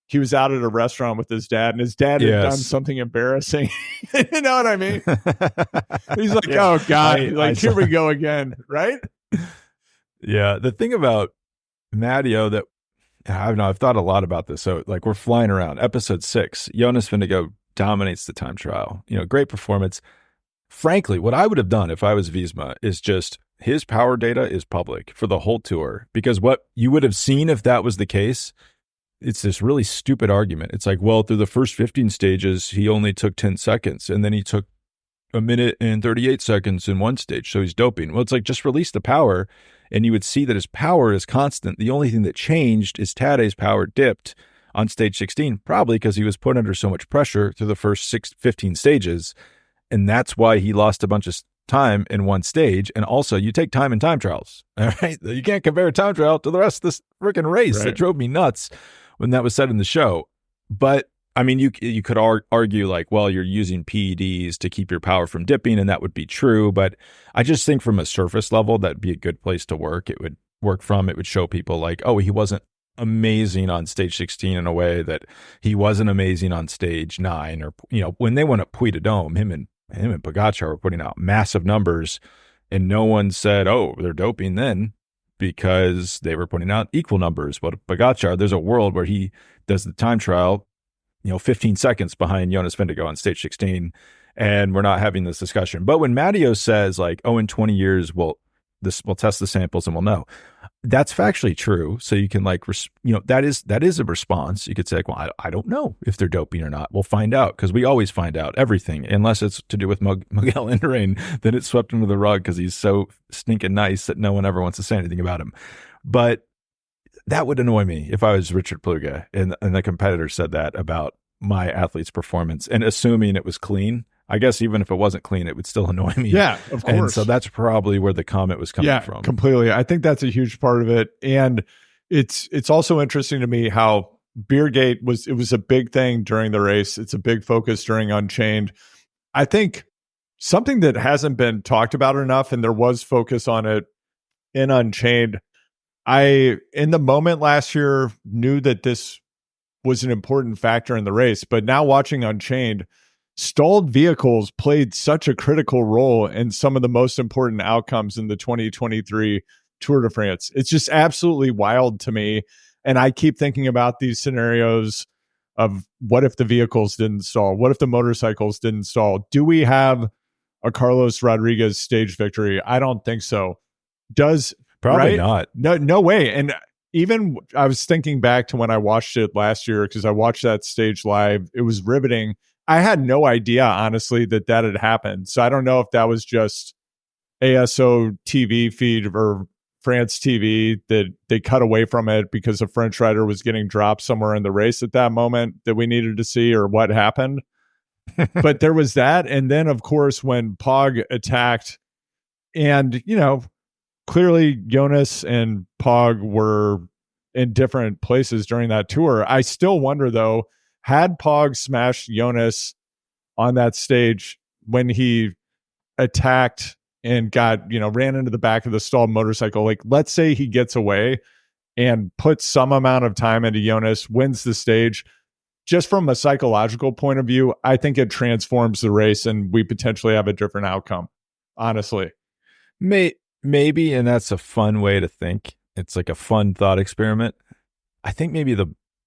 he was out at a restaurant with his dad and his dad had done something embarrassing. You know what I mean? He's like, oh God, here we go again. Right. Yeah. The thing about Matteo that I don't know, I've thought a lot about this. So like we're flying around episode 6, Jonas Vingegaard dominates the time trial, you know, great performance. Frankly, what I would have done if I was Visma is just his power data is public for the whole tour, because what you would have seen if that was the case, it's this really stupid argument. It's like, well, through the first 15 stages, he only took 10 seconds and then he took a minute and 38 seconds in one stage. So he's doping. Well, it's like, just release the power and you would see that his power is constant. The only thing that changed is Tade's power dipped on stage 16, probably because he was put under so much pressure through the first 15 stages. And that's why he lost a bunch of time in one stage. And also you take time in time trials. All right. You can't compare a time trial to the rest of this freaking race. Right. That drove me nuts when that was said in the show. But I mean, you could argue like, well, you're using PEDs to keep your power from dipping, and that would be true. But I just think from a surface level, that'd be a good place to work. It would work from, it would show people like, oh, he wasn't amazing on stage 16 in a way that he wasn't amazing on stage 9, or, you know, when they went up Puy de Dome, him and Pogacar were putting out massive numbers, and no one said, oh, they're doping then, because they were putting out equal numbers. But Pogacar, there's a world where he does the time trial, you know, 15 seconds behind Jonas Vingegaard on stage 16, and we're not having this discussion. But when Matteo says like, oh, in 20 years, we'll test the samples and we'll know. that's factually true. So you can that is a response. You could say, like, well, I don't know if they're doping or not. We'll find out, because we always find out everything, unless it's to do with Miguel Indurain. Then it's swept under the rug because he's so stinking nice that no one ever wants to say anything about him. But that would annoy me if I was Richard Pluga and the competitor said that about my athlete's performance, and assuming it was clean. I guess even if it wasn't clean, it would still annoy me. Yeah, of course. And so that's probably where the comment was coming from. Completely. I think that's a huge part of it. And it's also interesting to me how Beergate was a big thing during the race. It's a big focus during Unchained. I think something that hasn't been talked about enough, and there was focus on it in Unchained. I, in the moment last year, knew that this was an important factor in the race, but now watching Unchained, stalled vehicles played such a critical role in some of the most important outcomes in the 2023 Tour de France. It's just absolutely wild to me. And I keep thinking about these scenarios of what if the vehicles didn't stall? What if the motorcycles didn't stall? Do we have a Carlos Rodriguez stage victory? I don't think so. Probably not. No way. And even I was thinking back to when I watched it last year, because I watched that stage live. It was riveting. I had no idea, honestly, that had happened. So I don't know if that was just ASO TV feed or France TV that they cut away from it because a French rider was getting dropped somewhere in the race at that moment that we needed to see, or what happened. But there was that. And then, of course, when Pog attacked, and, clearly Jonas and Pog were in different places during that tour. I still wonder, though, had Pog smashed Jonas on that stage when he attacked and ran into the back of the stalled motorcycle, like, let's say he gets away and puts some amount of time into Jonas, wins the stage, just from a psychological point of view, I think it transforms the race and we potentially have a different outcome, honestly. Maybe, and that's a fun way to think. It's like a fun thought experiment. I think maybe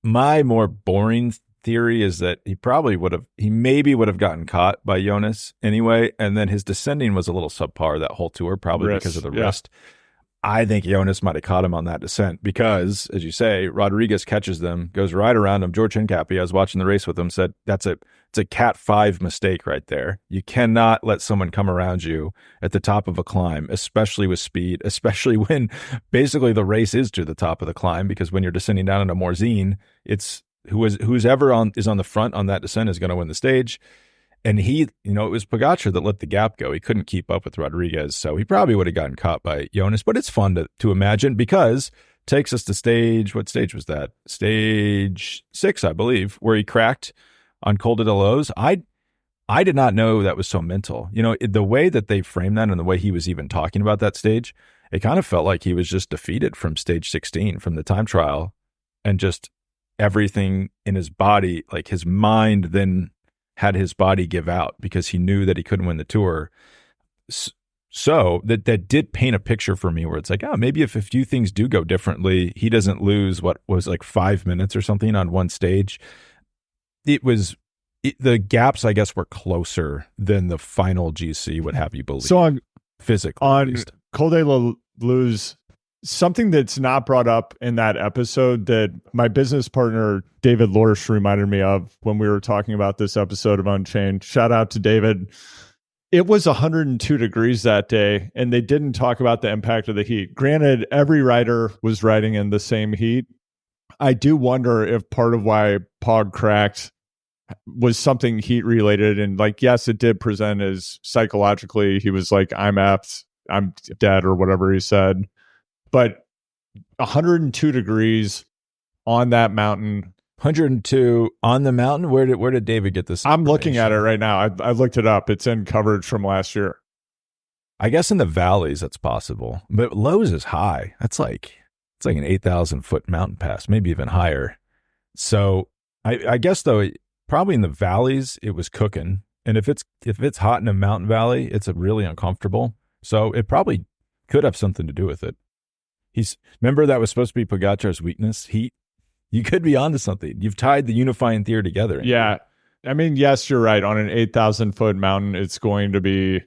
my more boring theory is that he maybe would have gotten caught by Jonas anyway, and then his descending was a little subpar that whole tour, probably because of the wrist. I think Jonas might have caught him on that descent because, as you say, Rodriguez catches them, goes right around him. George Hincapie, I was watching the race with him, said it's a Cat 5 mistake right there. You cannot let someone come around you at the top of a climb, especially with speed, especially when basically the race is to the top of the climb, because when you're descending down into Morzine, it's who's ever is on the front on that descent is going to win the stage. And it was Pogacar that let the gap go. He couldn't keep up with Rodriguez, so he probably would have gotten caught by Jonas. But it's fun to imagine, because takes us to what stage was that? Stage 6, I believe, where he cracked on Col de Delos. I did not know that was so mental. The way that they framed that and the way he was even talking about that stage, it kind of felt like he was just defeated from stage 16, from the time trial, and just everything in his body, like his mind then had his body give out because he knew that he couldn't win the tour. So that did paint a picture for me where it's like, maybe if a few things do go differently, he doesn't lose what was like 5 minutes or something on one stage. The gaps, I guess, were closer than the final GC would have you believe. So on Col de Luz, something that's not brought up in that episode that my business partner, David Lorsch, reminded me of when we were talking about this episode of Unchained. Shout out to David. It was 102 degrees that day, and they didn't talk about the impact of the heat. Granted, every rider was riding in the same heat. I do wonder if part of why Pog cracked was something heat related. And yes, it did present as psychologically, he was like, I'm effed, I'm dead, or whatever he said. But 102 degrees on that mountain. 102 on the mountain? Where did David get this? I'm looking at it right now. I looked it up. It's in coverage from last year. I guess in the valleys that's possible. But Lowe's is high. It's like an 8,000 foot mountain pass, maybe even higher. So I guess, though, probably in the valleys it was cooking. And if it's hot in a mountain valley, it's really uncomfortable. So it probably could have something to do with it. Remember that was supposed to be Pogacar's weakness, heat? You could be onto something. You've tied the unifying theory together. Yeah. I mean, yes, you're right. On an 8,000 foot mountain, it's going to be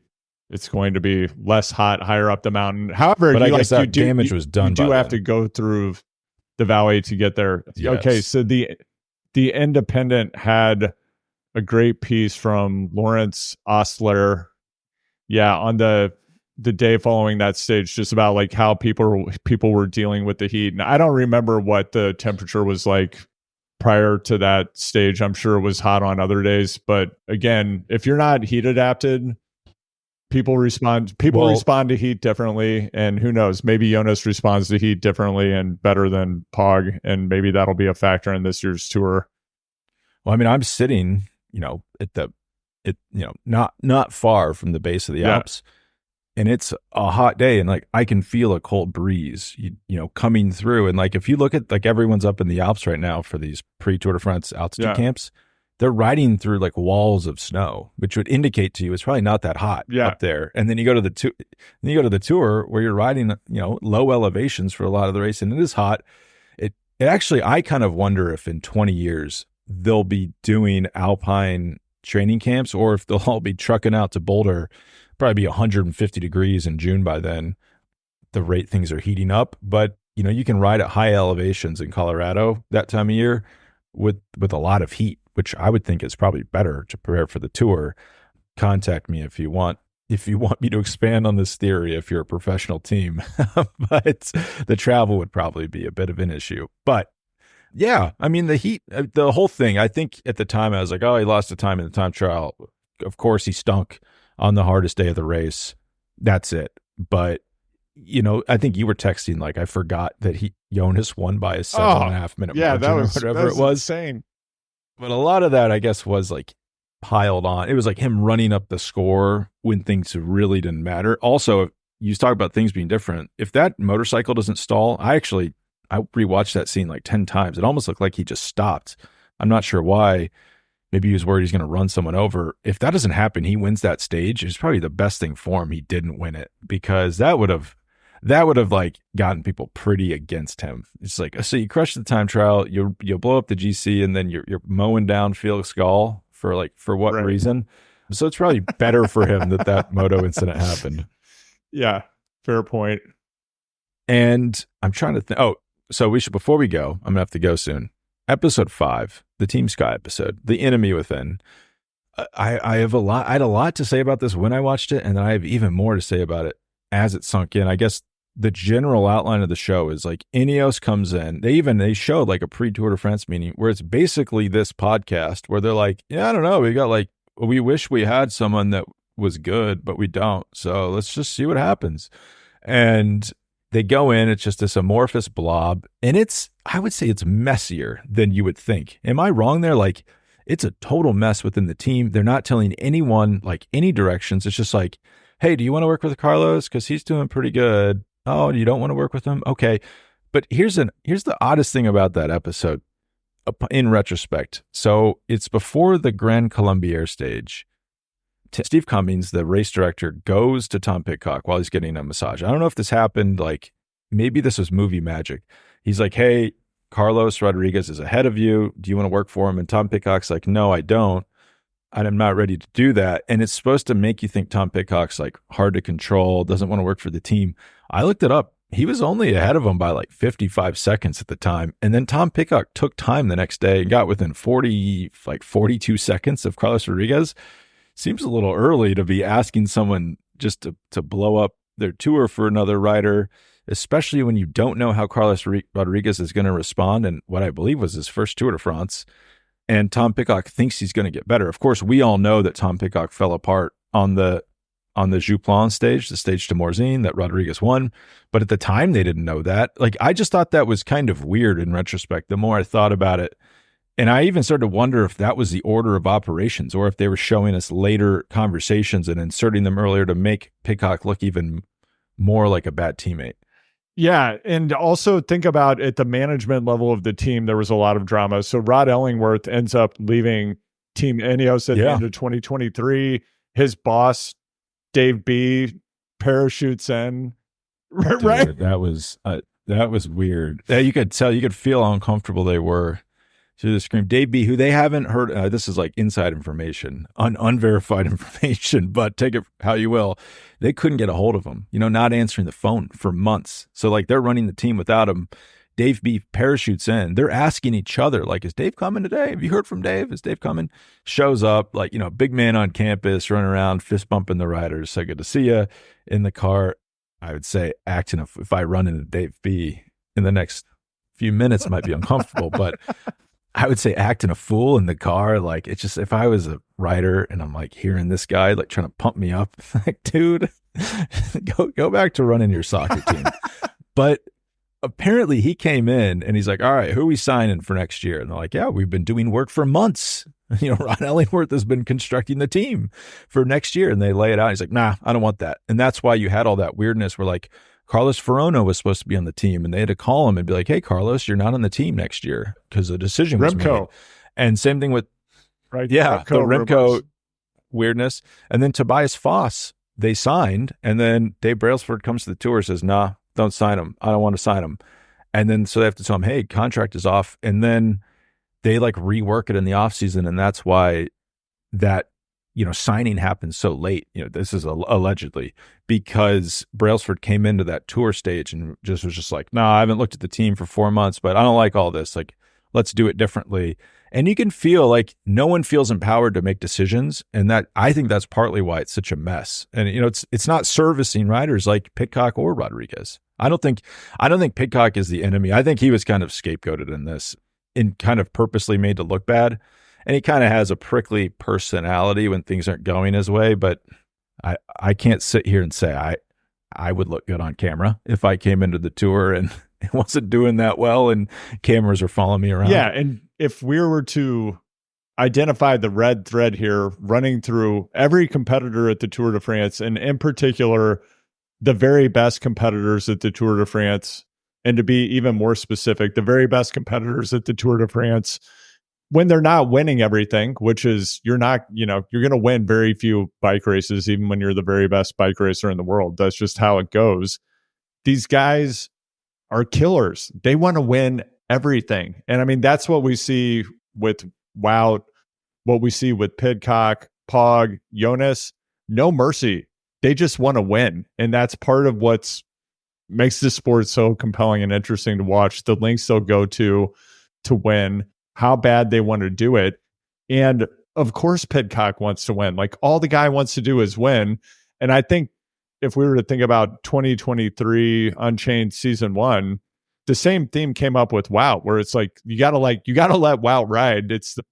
it's going to be less hot higher up the mountain. However, But I you guess like that damage was done You do by have then. to go through the valley to get there. Yes. Okay, so the Independent had a great piece from Lawrence Ostler, on the day following that stage, just about like how people were dealing with the heat. And I don't remember what the temperature was like prior to that stage. I'm sure it was hot on other days, but again, if you're not heat adapted, people respond to heat differently, and who knows, maybe Jonas responds to heat differently and better than Pog, and maybe that'll be a factor in this year's tour. Well, I mean, I'm sitting, not far from the base of the Alps, and it's a hot day, and like I can feel a cold breeze, coming through. And like if you look at like everyone's up in the Alps right now for these pre-Tour de France altitude camps, they're riding through like walls of snow, which would indicate to you it's probably not that hot up there. And then you go to the tour where you're riding, low elevations for a lot of the race, and it is hot. It actually, I kind of wonder if in 20 years they'll be doing alpine training camps, or if they'll all be trucking out to Boulder. Probably be 150 degrees in June by then. The rate things are heating up, but you can ride at high elevations in Colorado that time of year with a lot of heat, which I would think is probably better to prepare for the tour. Contact me if you want me to expand on this theory, if you're a professional team. But the travel would probably be a bit of an issue. But yeah, I mean, the heat, the whole thing, I think at the time I was like, oh, he lost the time in the time trial. Of course he stunk on the hardest day of the race. That's it. But I think you were texting like, I forgot that Jonas won by a 7.5 minute margin, or whatever it was. Insane. But a lot of that, I guess, was like piled on. It was like him running up the score when things really didn't matter. Also, you talk about things being different. If that motorcycle doesn't stall, I rewatched that scene like 10 times. It almost looked like he just stopped. I'm not sure why. Maybe he was worried he's going to run someone over. If that doesn't happen, he wins that stage. It's probably the best thing for him he didn't win it, because that would have like gotten people pretty against him. It's like, so you crush the time trial, you'll blow up the GC, and then you're mowing down Felix Gall for what reason? So it's probably better for him that moto incident happened. Yeah, fair point. And I'm trying to think. Oh, so we should, before we go, I'm gonna have to go soon. Episode 5, the Team Sky episode, The Enemy Within. I had a lot to say about this when I watched it, and then I have even more to say about it as it sunk in. I guess the general outline of the show is like Ineos comes in. They showed like a pre-Tour de France meeting where it's basically this podcast where they're like, yeah, I don't know, we wish we had someone that was good, but we don't. So let's just see what happens. And they go in, it's just this amorphous blob, and I would say it's messier than you would think. Am I wrong there? Like, it's a total mess within the team. They're not telling anyone like any directions. It's just like, hey, do you want to work with Carlos? Because he's doing pretty good. Oh, you don't want to work with him? Okay. But here's the oddest thing about that episode in retrospect. So it's before the Grand Colombier stage. Steve Cummings, the race director, goes to Tom Pidcock while he's getting a massage. I don't know if this happened, like maybe this was movie magic. He's like, hey, Carlos Rodriguez is ahead of you. Do you want to work for him? And Tom Pidcock's like, no, I don't. And I'm not ready to do that. And it's supposed to make you think Tom Pidcock's like hard to control, doesn't want to work for the team. I looked it up. He was only ahead of him by like 55 seconds at the time. And then Tom Pidcock took time the next day and got within 42 seconds of Carlos Rodriguez. Seems a little early to be asking someone just to blow up their tour for another rider, especially when you don't know how Carlos Rodriguez is going to respond in what I believe was his first Tour de France. And Tom Pidcock thinks he's going to get better. Of course, we all know that Tom Pidcock fell apart on the Jouplan stage, the stage to Morzine that Rodriguez won. But at the time, they didn't know that. Like, I just thought that was kind of weird in retrospect, the more I thought about it. And I even started to wonder if that was the order of operations, or if they were showing us later conversations and inserting them earlier to make Pidcock look even more like a bad teammate. Yeah, and also think about at the management level of the team, there was a lot of drama. So Rod Ellingworth ends up leaving Team Ineos at the end of 2023. His boss, Dave B, parachutes in. Dude, that was weird. You could feel how uncomfortable they were. through the screen. Dave B, who they haven't heard, this is like inside information, unverified information, but take it how you will. They couldn't get a hold of him, not answering the phone for months. So like they're running the team without him. Dave B parachutes in. They're asking each other, like, is Dave coming today? Have you heard from Dave? Is Dave coming? Shows up, like, big man on campus, running around, fist bumping the riders. So good to see you in the car. I would say acting, if I run into Dave B in the next few minutes, might be uncomfortable, but I would say acting a fool in the car. Like, it's just, if I was a rider and I'm like hearing this guy, like trying to pump me up, like, dude, go back to running your soccer team. But apparently he came in and he's like, all right, who are we signing for next year? And they're like, yeah, we've been doing work for months. Ron Ellingworth has been constructing the team for next year. And they lay it out. He's like, nah, I don't want that. And that's why you had all that weirdness where like Carlos Ferrone was supposed to be on the team and they had to call him and be like, hey, Carlos, you're not on the team next year because the decision was made. And same thing with, right? Yeah, the Remco weirdness. And then Tobias Foss, they signed. And then Dave Brailsford comes to the tour and says, nah, don't sign him. I don't want to sign him. And then so they have to tell him, hey, contract is off. And then they like rework it in the offseason. And that's why that, signing happened so late. This is allegedly because Brailsford came into that tour stage and was just like, no, I haven't looked at the team for 4 months, but I don't like all this. Like, let's do it differently. And you can feel like no one feels empowered to make decisions. And that, I think that's partly why it's such a mess. And, it's not servicing riders like Pidcock or Rodriguez. I don't think Pidcock is the enemy. I think he was kind of scapegoated in this and kind of purposely made to look bad. And he kind of has a prickly personality when things aren't going his way. But I can't sit here and say I would look good on camera if I came into the tour and it wasn't doing that well and cameras are following me around. Yeah, and if we were to identify the red thread here running through every competitor at the Tour de France, and in particular, the very best competitors at the Tour de France, and to be even more specific, the very best competitors at the Tour de France, when they're not winning everything, which is you're going to win very few bike races, even when you're the very best bike racer in the world. That's just how it goes. These guys are killers. They want to win everything. And I mean, that's what we see with Wout, what we see with Pidcock, Pog, Jonas, no mercy. They just want to win. And that's part of what's makes this sport so compelling and interesting to watch. The lengths they'll go to win, how bad they want to do it. And of course, Pidcock wants to win. Like, all the guy wants to do is win. And I think if we were to think about 2023 Unchained season 1, the same theme came up with Wout, where it's like, you gotta let Wout ride. It's the,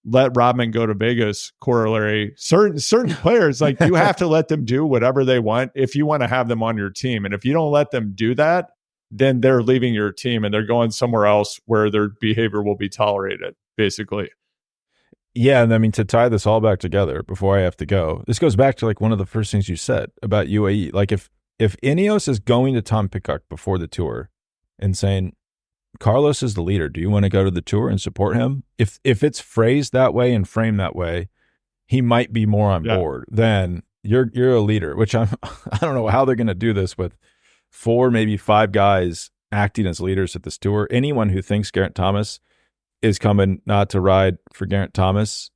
let Rodman go to Vegas corollary. Certain players, like, you have to let them do whatever they want if you want to have them on your team. And if you don't let them do that, then they're leaving your team and they're going somewhere else where their behavior will be tolerated, basically. Yeah, and I mean, to tie this all back together before I have to go, this goes back to like one of the first things you said about UAE. Like, if Ineos is going to Tom Pidcock before the tour and saying, Carlos is the leader, do you want to go to the tour and support him? If it's phrased that way and framed that way, he might be more on board. Then you're a leader, which I don't know how they're going to do this with 4, maybe 5 guys acting as leaders at this tour. Anyone who thinks Geraint Thomas is coming not to ride for Geraint Thomas,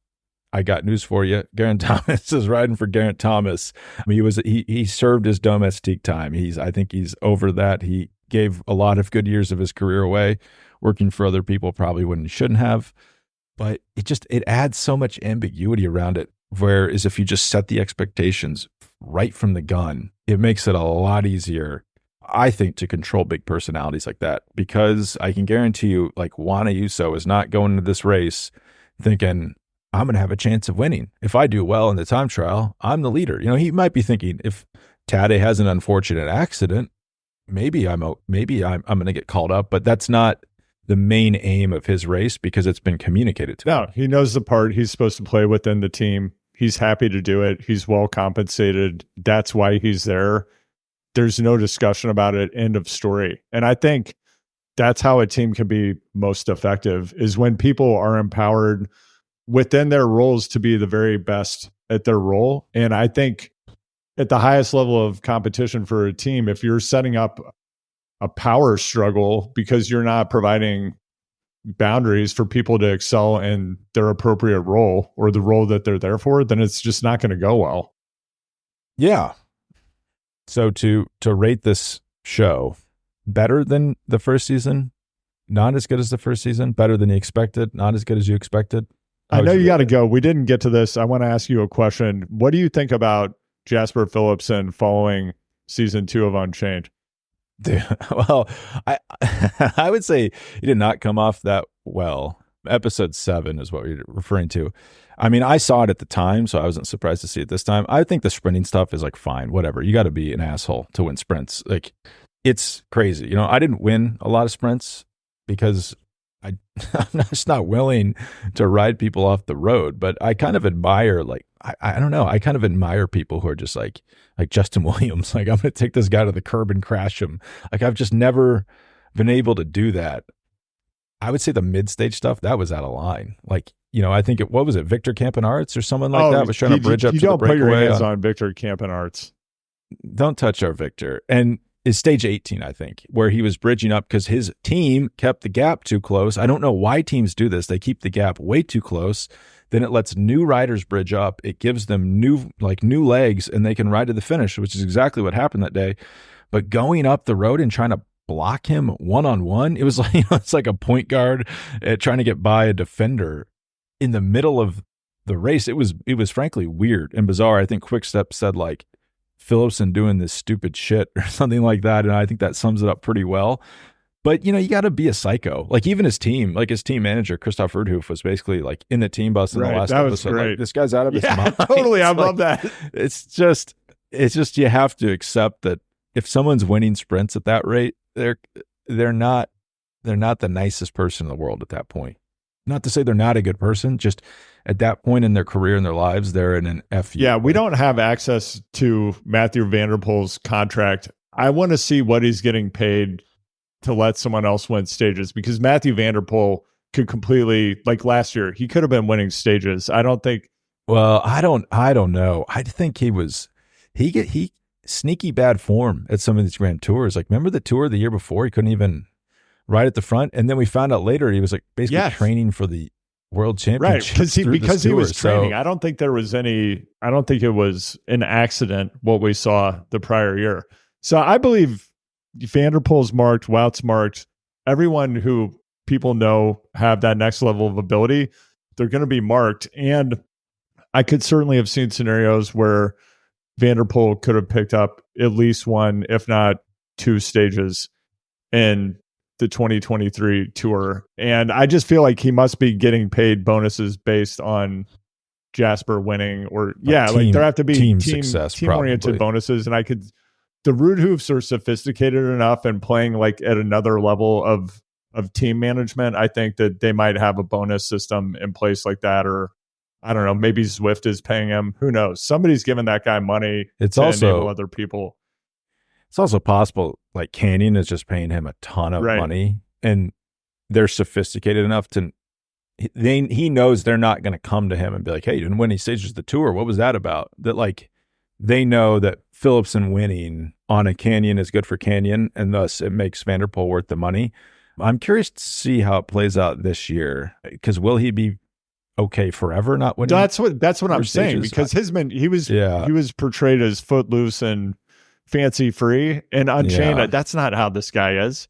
I got news for you. Geraint Thomas is riding for Geraint Thomas. I mean, he served his domestique time. I think he's over that. He gave a lot of good years of his career away working for other people, probably when he shouldn't have. But it adds so much ambiguity around it. Whereas if you just set the expectations right from the gun, it makes it a lot easier, I think, to control big personalities like that, because I can guarantee you, like, Juan Ayuso is not going into this race thinking, I'm going to have a chance of winning. If I do well in the time trial, I'm the leader. He might be thinking, if Tadej has an unfortunate accident, maybe I'm going to get called up, but that's not the main aim of his race because it's been communicated to him. No, he knows the part he's supposed to play within the team. He's happy to do it. He's well compensated. That's why he's there. There's no discussion about it. End of story. And I think that's how a team can be most effective, is when people are empowered within their roles to be the very best at their role. And I think at the highest level of competition for a team, if you're setting up a power struggle because you're not providing boundaries for people to excel in their appropriate role or the role that they're there for, then it's just not going to go well. Yeah. So to rate this show, better than the first season, not as good as the first season, better than you expected, not as good as you expected. I know you got to go. We didn't get to this. I want to ask you a question. What do you think about Jasper Philipsen following season 2 of Unchained? Well, I would say he did not come off that well. Episode 7 is what we're referring to. I mean, I saw it at the time, so I wasn't surprised to see it this time. I think the sprinting stuff is like fine, whatever. You got to be an asshole to win sprints. Like, it's crazy. You know, I didn't win a lot of sprints because I'm just not willing to ride people off the road. But I kind of admire, like, I don't know. I kind of admire people who are just like Justin Williams. Like, I'm going to take this guy to the curb and crash him. Like, I've just never been able to do that. I would say the mid-stage stuff, that was out of line. Like, you know, I think what was it, Victor Campenarts or someone like that was trying to bridge up to the breakaway. You don't put your hands on Victor Campenarts. Don't touch our Victor. And is stage 18, I think, where he was bridging up because his team kept the gap too close. I don't know why teams do this. They keep the gap way too close. Then it lets new riders bridge up. It gives them new legs, and they can ride to the finish, which is exactly what happened that day. But going up the road and trying to block him one-on-one, it was like, it's like a point guard trying to get by a defender in the middle of the race. It was frankly weird and bizarre. I think Quickstep said like Philipsen doing this stupid shit or something like that, and I think that sums it up pretty well. But, you know, you got to be a psycho. Like, even his team manager, Christoph Rudhoff, was basically like in the team bus in the last episode. Like, this guy's out of his mind. Totally. I love that. It's just you have to accept that if someone's winning sprints at that rate, they're not the nicest person in the world at that point. Not to say they're not a good person, just at that point in their career and their lives, they're in an FU. Yeah, we don't have access to Matthew Van Der Poel's contract. I want to see what he's getting paid to let someone else win stages, because Matthew Van Der Poel could completely, like last year, he could have been winning stages. I don't think. Well, I don't know. I think he sneaky bad form at some of these grand tours. Like, remember the tour the year before? He couldn't even ride at the front, and then we found out later he was like basically training for the world championship. Right, because he was training. So, I don't think it was an accident what we saw the prior year. So I believe Van Der Poel's marked, Wout's marked. Everyone who people know have that next level of ability, they're going to be marked. And I could certainly have seen scenarios where Van Der Poel could have picked up at least one, if not 2 stages in the 2023 tour. And I just feel like he must be getting paid bonuses based on Jasper winning, or like there have to be team oriented bonuses. And the Rudhoofs are sophisticated enough and playing like at another level of team management. I think that they might have a bonus system in place like that, or I don't know, maybe Zwift is paying him. Who knows? Somebody's giving that guy money to enable other people. It's also possible like Canyon is just paying him a ton of money, and they're sophisticated enough to he knows they're not going to come to him and be like, hey, you didn't win any stages of the tour. What was that about? That like they know that Philipsen winning on a Canyon is good for Canyon, and thus it makes Van Der Poel worth the money. I'm curious to see how it plays out this year, because will he be okay forever not winning? That's what I'm saying, because he was portrayed as footloose and fancy free, and Unchained. That's not how this guy is.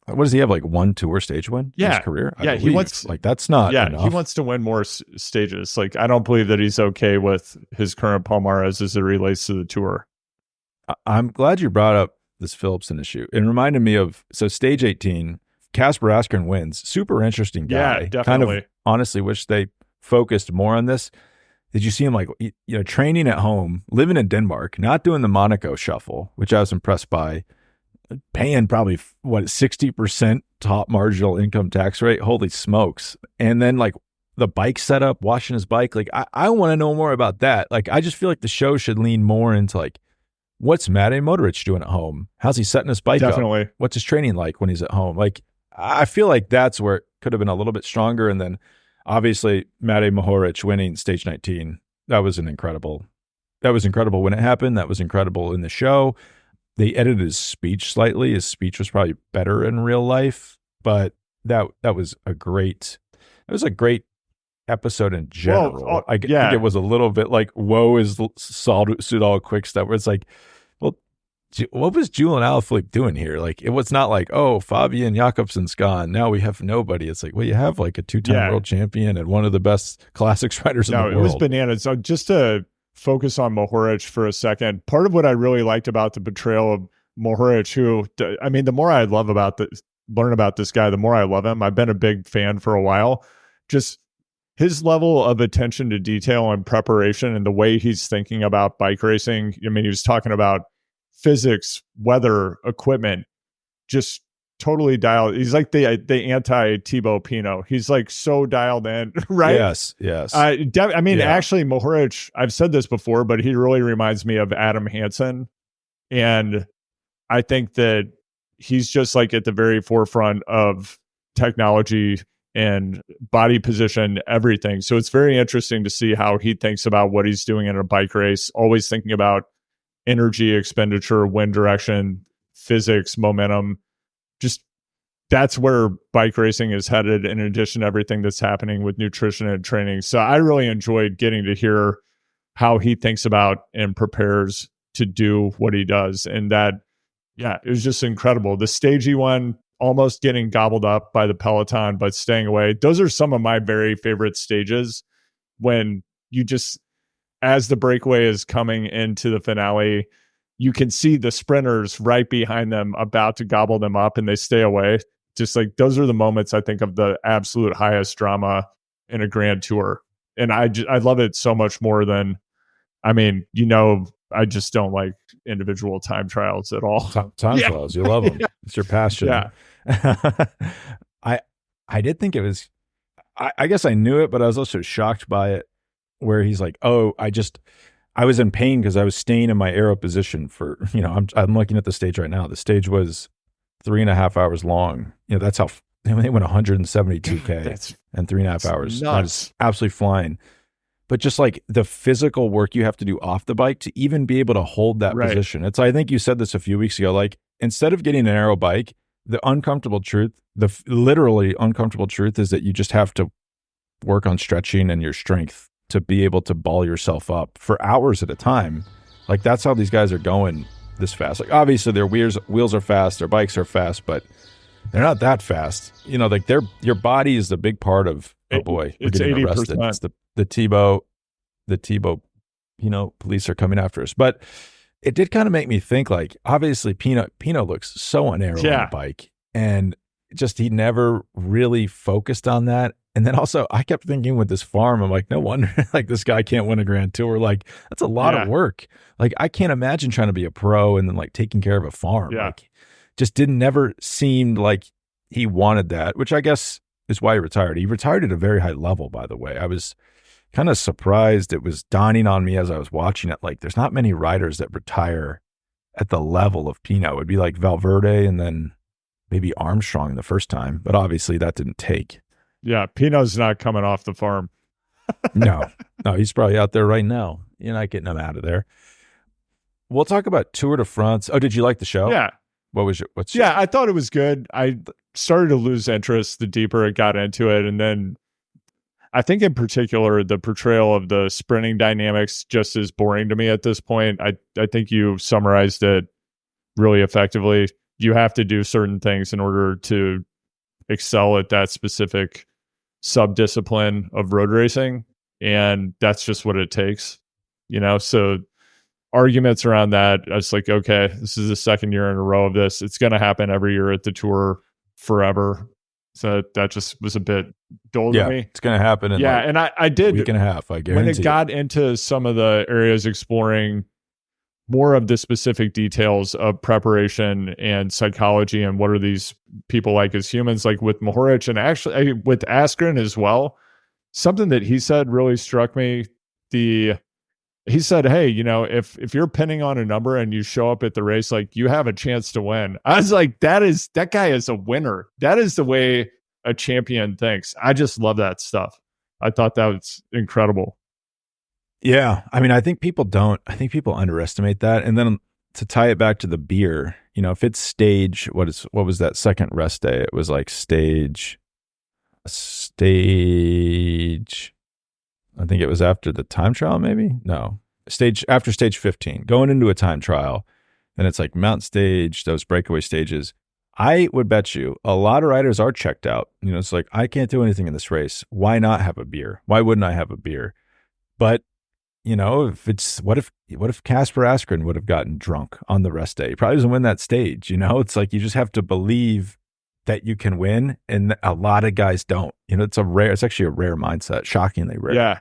What does he have, like 1 tour stage win in his career? He wants, like, that's not enough. He wants to win more stages. Like, I don't believe that he's okay with his current Palmares as it relates to the tour. I'm glad you brought up this Philipsen issue. It reminded me of, so stage 18, Casper Askren wins. Super interesting guy. Yeah, definitely. Kind of honestly wish they focused more on this. Did you see him like, training at home, living in Denmark, not doing the Monaco shuffle, which I was impressed by, paying probably 60% top marginal income tax rate. Holy smokes. And then like the bike setup, washing his bike. Like I want to know more about that. Like, I just feel like the show should lean more into like, what's Matej Modric doing at home? How's he setting his bike up? What's his training like when he's at home? Like, I feel like that's where it could have been a little bit stronger. And then obviously Matej Mohoric winning stage 19. That was incredible when it happened. That was incredible in the show. They edited his speech slightly. His speech was probably better in real life, but that was a great episode in general. Well, I think it was a little bit like, woe is Sudal quick step, where it's like, well, what was Julian Alaphilippe doing here? Like, it was not like, oh, Fabian Jakobsen's gone, now we have nobody. It's like, well, you have like a 2-time world champion and one of the best classics riders in the world. It was bananas. So just to focus on Mohoric for a second, part of what I really liked about the portrayal of Mohoric, who, I mean, the more I learn about this guy, the more I love him. I've been a big fan for a while. Just his level of attention to detail and preparation and the way he's thinking about bike racing. I mean, he was talking about physics, weather, equipment, just totally dialed. He's like the anti Thibaut Pinot. He's like so dialed in, right? Yes. Actually, Mohoric, I've said this before, but he really reminds me of Adam Hansen. And I think that he's just like at the very forefront of technology and body position, everything. So it's very interesting to see how he thinks about what he's doing in a bike race, always thinking about energy expenditure, wind direction, physics, momentum. Just that's where bike racing is headed, in addition to everything that's happening with nutrition and training. So I really enjoyed getting to hear how he thinks about and prepares to do what he does. And that, it was just incredible. The stage he won, almost getting gobbled up by the peloton, but staying away. Those are some of my very favorite stages, when you just, as the breakaway is coming into the finale, you can see the sprinters right behind them about to gobble them up, and they stay away. Just like, those are the moments, I think, of the absolute highest drama in a Grand Tour. And I love it so much more than, I mean, I just don't like individual time trials at all. Time trials, you love them. It's your passion. Yeah. I did think it was, I guess I knew it, but I was also shocked by it, where he's like, oh, I was in pain because I was staying in my aero position for, I'm looking at the stage right now. The stage was 3.5 hours long. That's how they went 172K in 3.5 hours. Nuts. I was absolutely flying. But just like the physical work you have to do off the bike to even be able to hold that position. I think you said this a few weeks ago, like, instead of getting an aero bike, the uncomfortable truth, the literally uncomfortable truth, is that you just have to work on stretching and your strength to be able to ball yourself up for hours at a time. Like, that's how these guys are going this fast. Like, obviously their wheels are fast, their bikes are fast, but they're not that fast. Like, your body is the big part of, oh boy, it's 80%. It's the Thibaut, police are coming after us. But it did kind of make me think, like, obviously Pinot looks so unaero on the bike, and just, he never really focused on that. And then also, I kept thinking with this farm, I'm like, no wonder like this guy can't win a Grand Tour. Like, that's a lot of work. Like, I can't imagine trying to be a pro and then like taking care of a farm. Like, just never seemed like he wanted that, which I guess is why he retired. He retired at a very high level, by the way. I was kind of surprised. It was dawning on me as I was watching it, like, there's not many riders that retire at the level of Pinot. It would be like Valverde and then maybe Armstrong the first time, but obviously that didn't take. Yeah, Pinot's not coming off the farm. No, he's probably out there right now. You're not getting him out of there. We'll talk about Tour de France. Oh, did you like the show? Yeah. I thought it was good. I started to lose interest the deeper it got into it. And then I think in particular, the portrayal of the sprinting dynamics just is boring to me at this point. I think you summarized it really effectively. You have to do certain things in order to excel at that specific sub-discipline of road racing, and that's just what it takes, so arguments around that, I was like, okay, this is the second year in a row of this. It's going to happen every year at the Tour forever. So that just was a bit dull to me. It's going to happen in and I did a week and a half, I guarantee. When it got into some of the areas exploring more of the specific details of preparation and psychology and what are these people like as humans, like with Mohoric and actually with Askren as well. Something that he said really struck me. He said, hey, if you're pinning on a number and you show up at the race, like, you have a chance to win. I was like, that guy is a winner. That is the way a champion thinks. I just love that stuff. I thought that was incredible. Yeah. I mean, I think people underestimate that. And then to tie it back to the beer, if it's stage, what was that second rest day? It was like stage, I think it was after the time trial, maybe? No. After stage 15, going into a time trial, and it's like mount stage, those breakaway stages. I would bet you a lot of riders are checked out. It's like, I can't do anything in this race. Why not have a beer? Why wouldn't I have a beer? But what if Casper Askren would have gotten drunk on the rest day? He probably doesn't win that stage. It's like you just have to believe that you can win, and a lot of guys don't. It's actually a rare mindset, shockingly rare.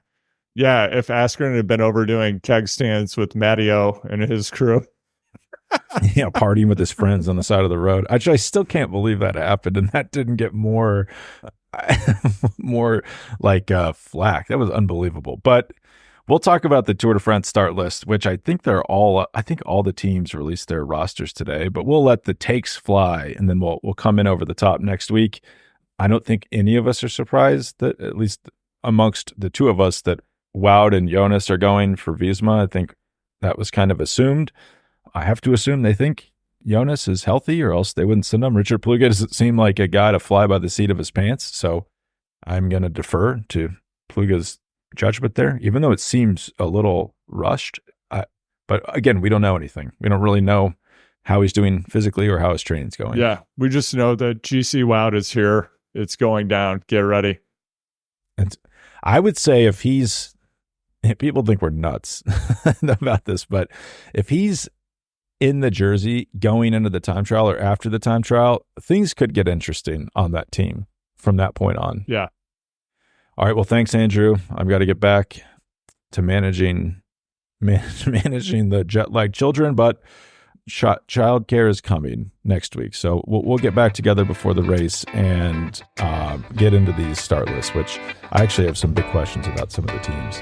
Yeah. If Askren had been overdoing keg stands with Matteo and his crew, partying with his friends on the side of the road. Actually, I still can't believe that happened, and that didn't get more like flack. That was unbelievable. But we'll talk about the Tour de France start list, which I think all the teams released their rosters today, but we'll let the takes fly, and then we'll come in over the top next week. I don't think any of us are surprised that, at least amongst the two of us, that Wout and Jonas are going for Visma. I think that was kind of assumed. I have to assume they think Jonas is healthy, or else they wouldn't send him. Richard Pluga doesn't seem like a guy to fly by the seat of his pants, so I'm going to defer to Pluga's judgment there, even though it seems a little rushed. But again, we don't know anything. We don't really know how he's doing physically or how his training's going. Yeah, we just know that GC Wout is here. It's going down. Get ready. And I would say if people think we're nuts about this, but if he's in the jersey going into the time trial or after the time trial, things could get interesting on that team from that point on. Yeah. All right. Well, thanks, Andrew. I've got to get back to managing the jet-lagged children, but childcare is coming next week. So we'll get back together before the race and get into these start lists, which I actually have some big questions about some of the teams.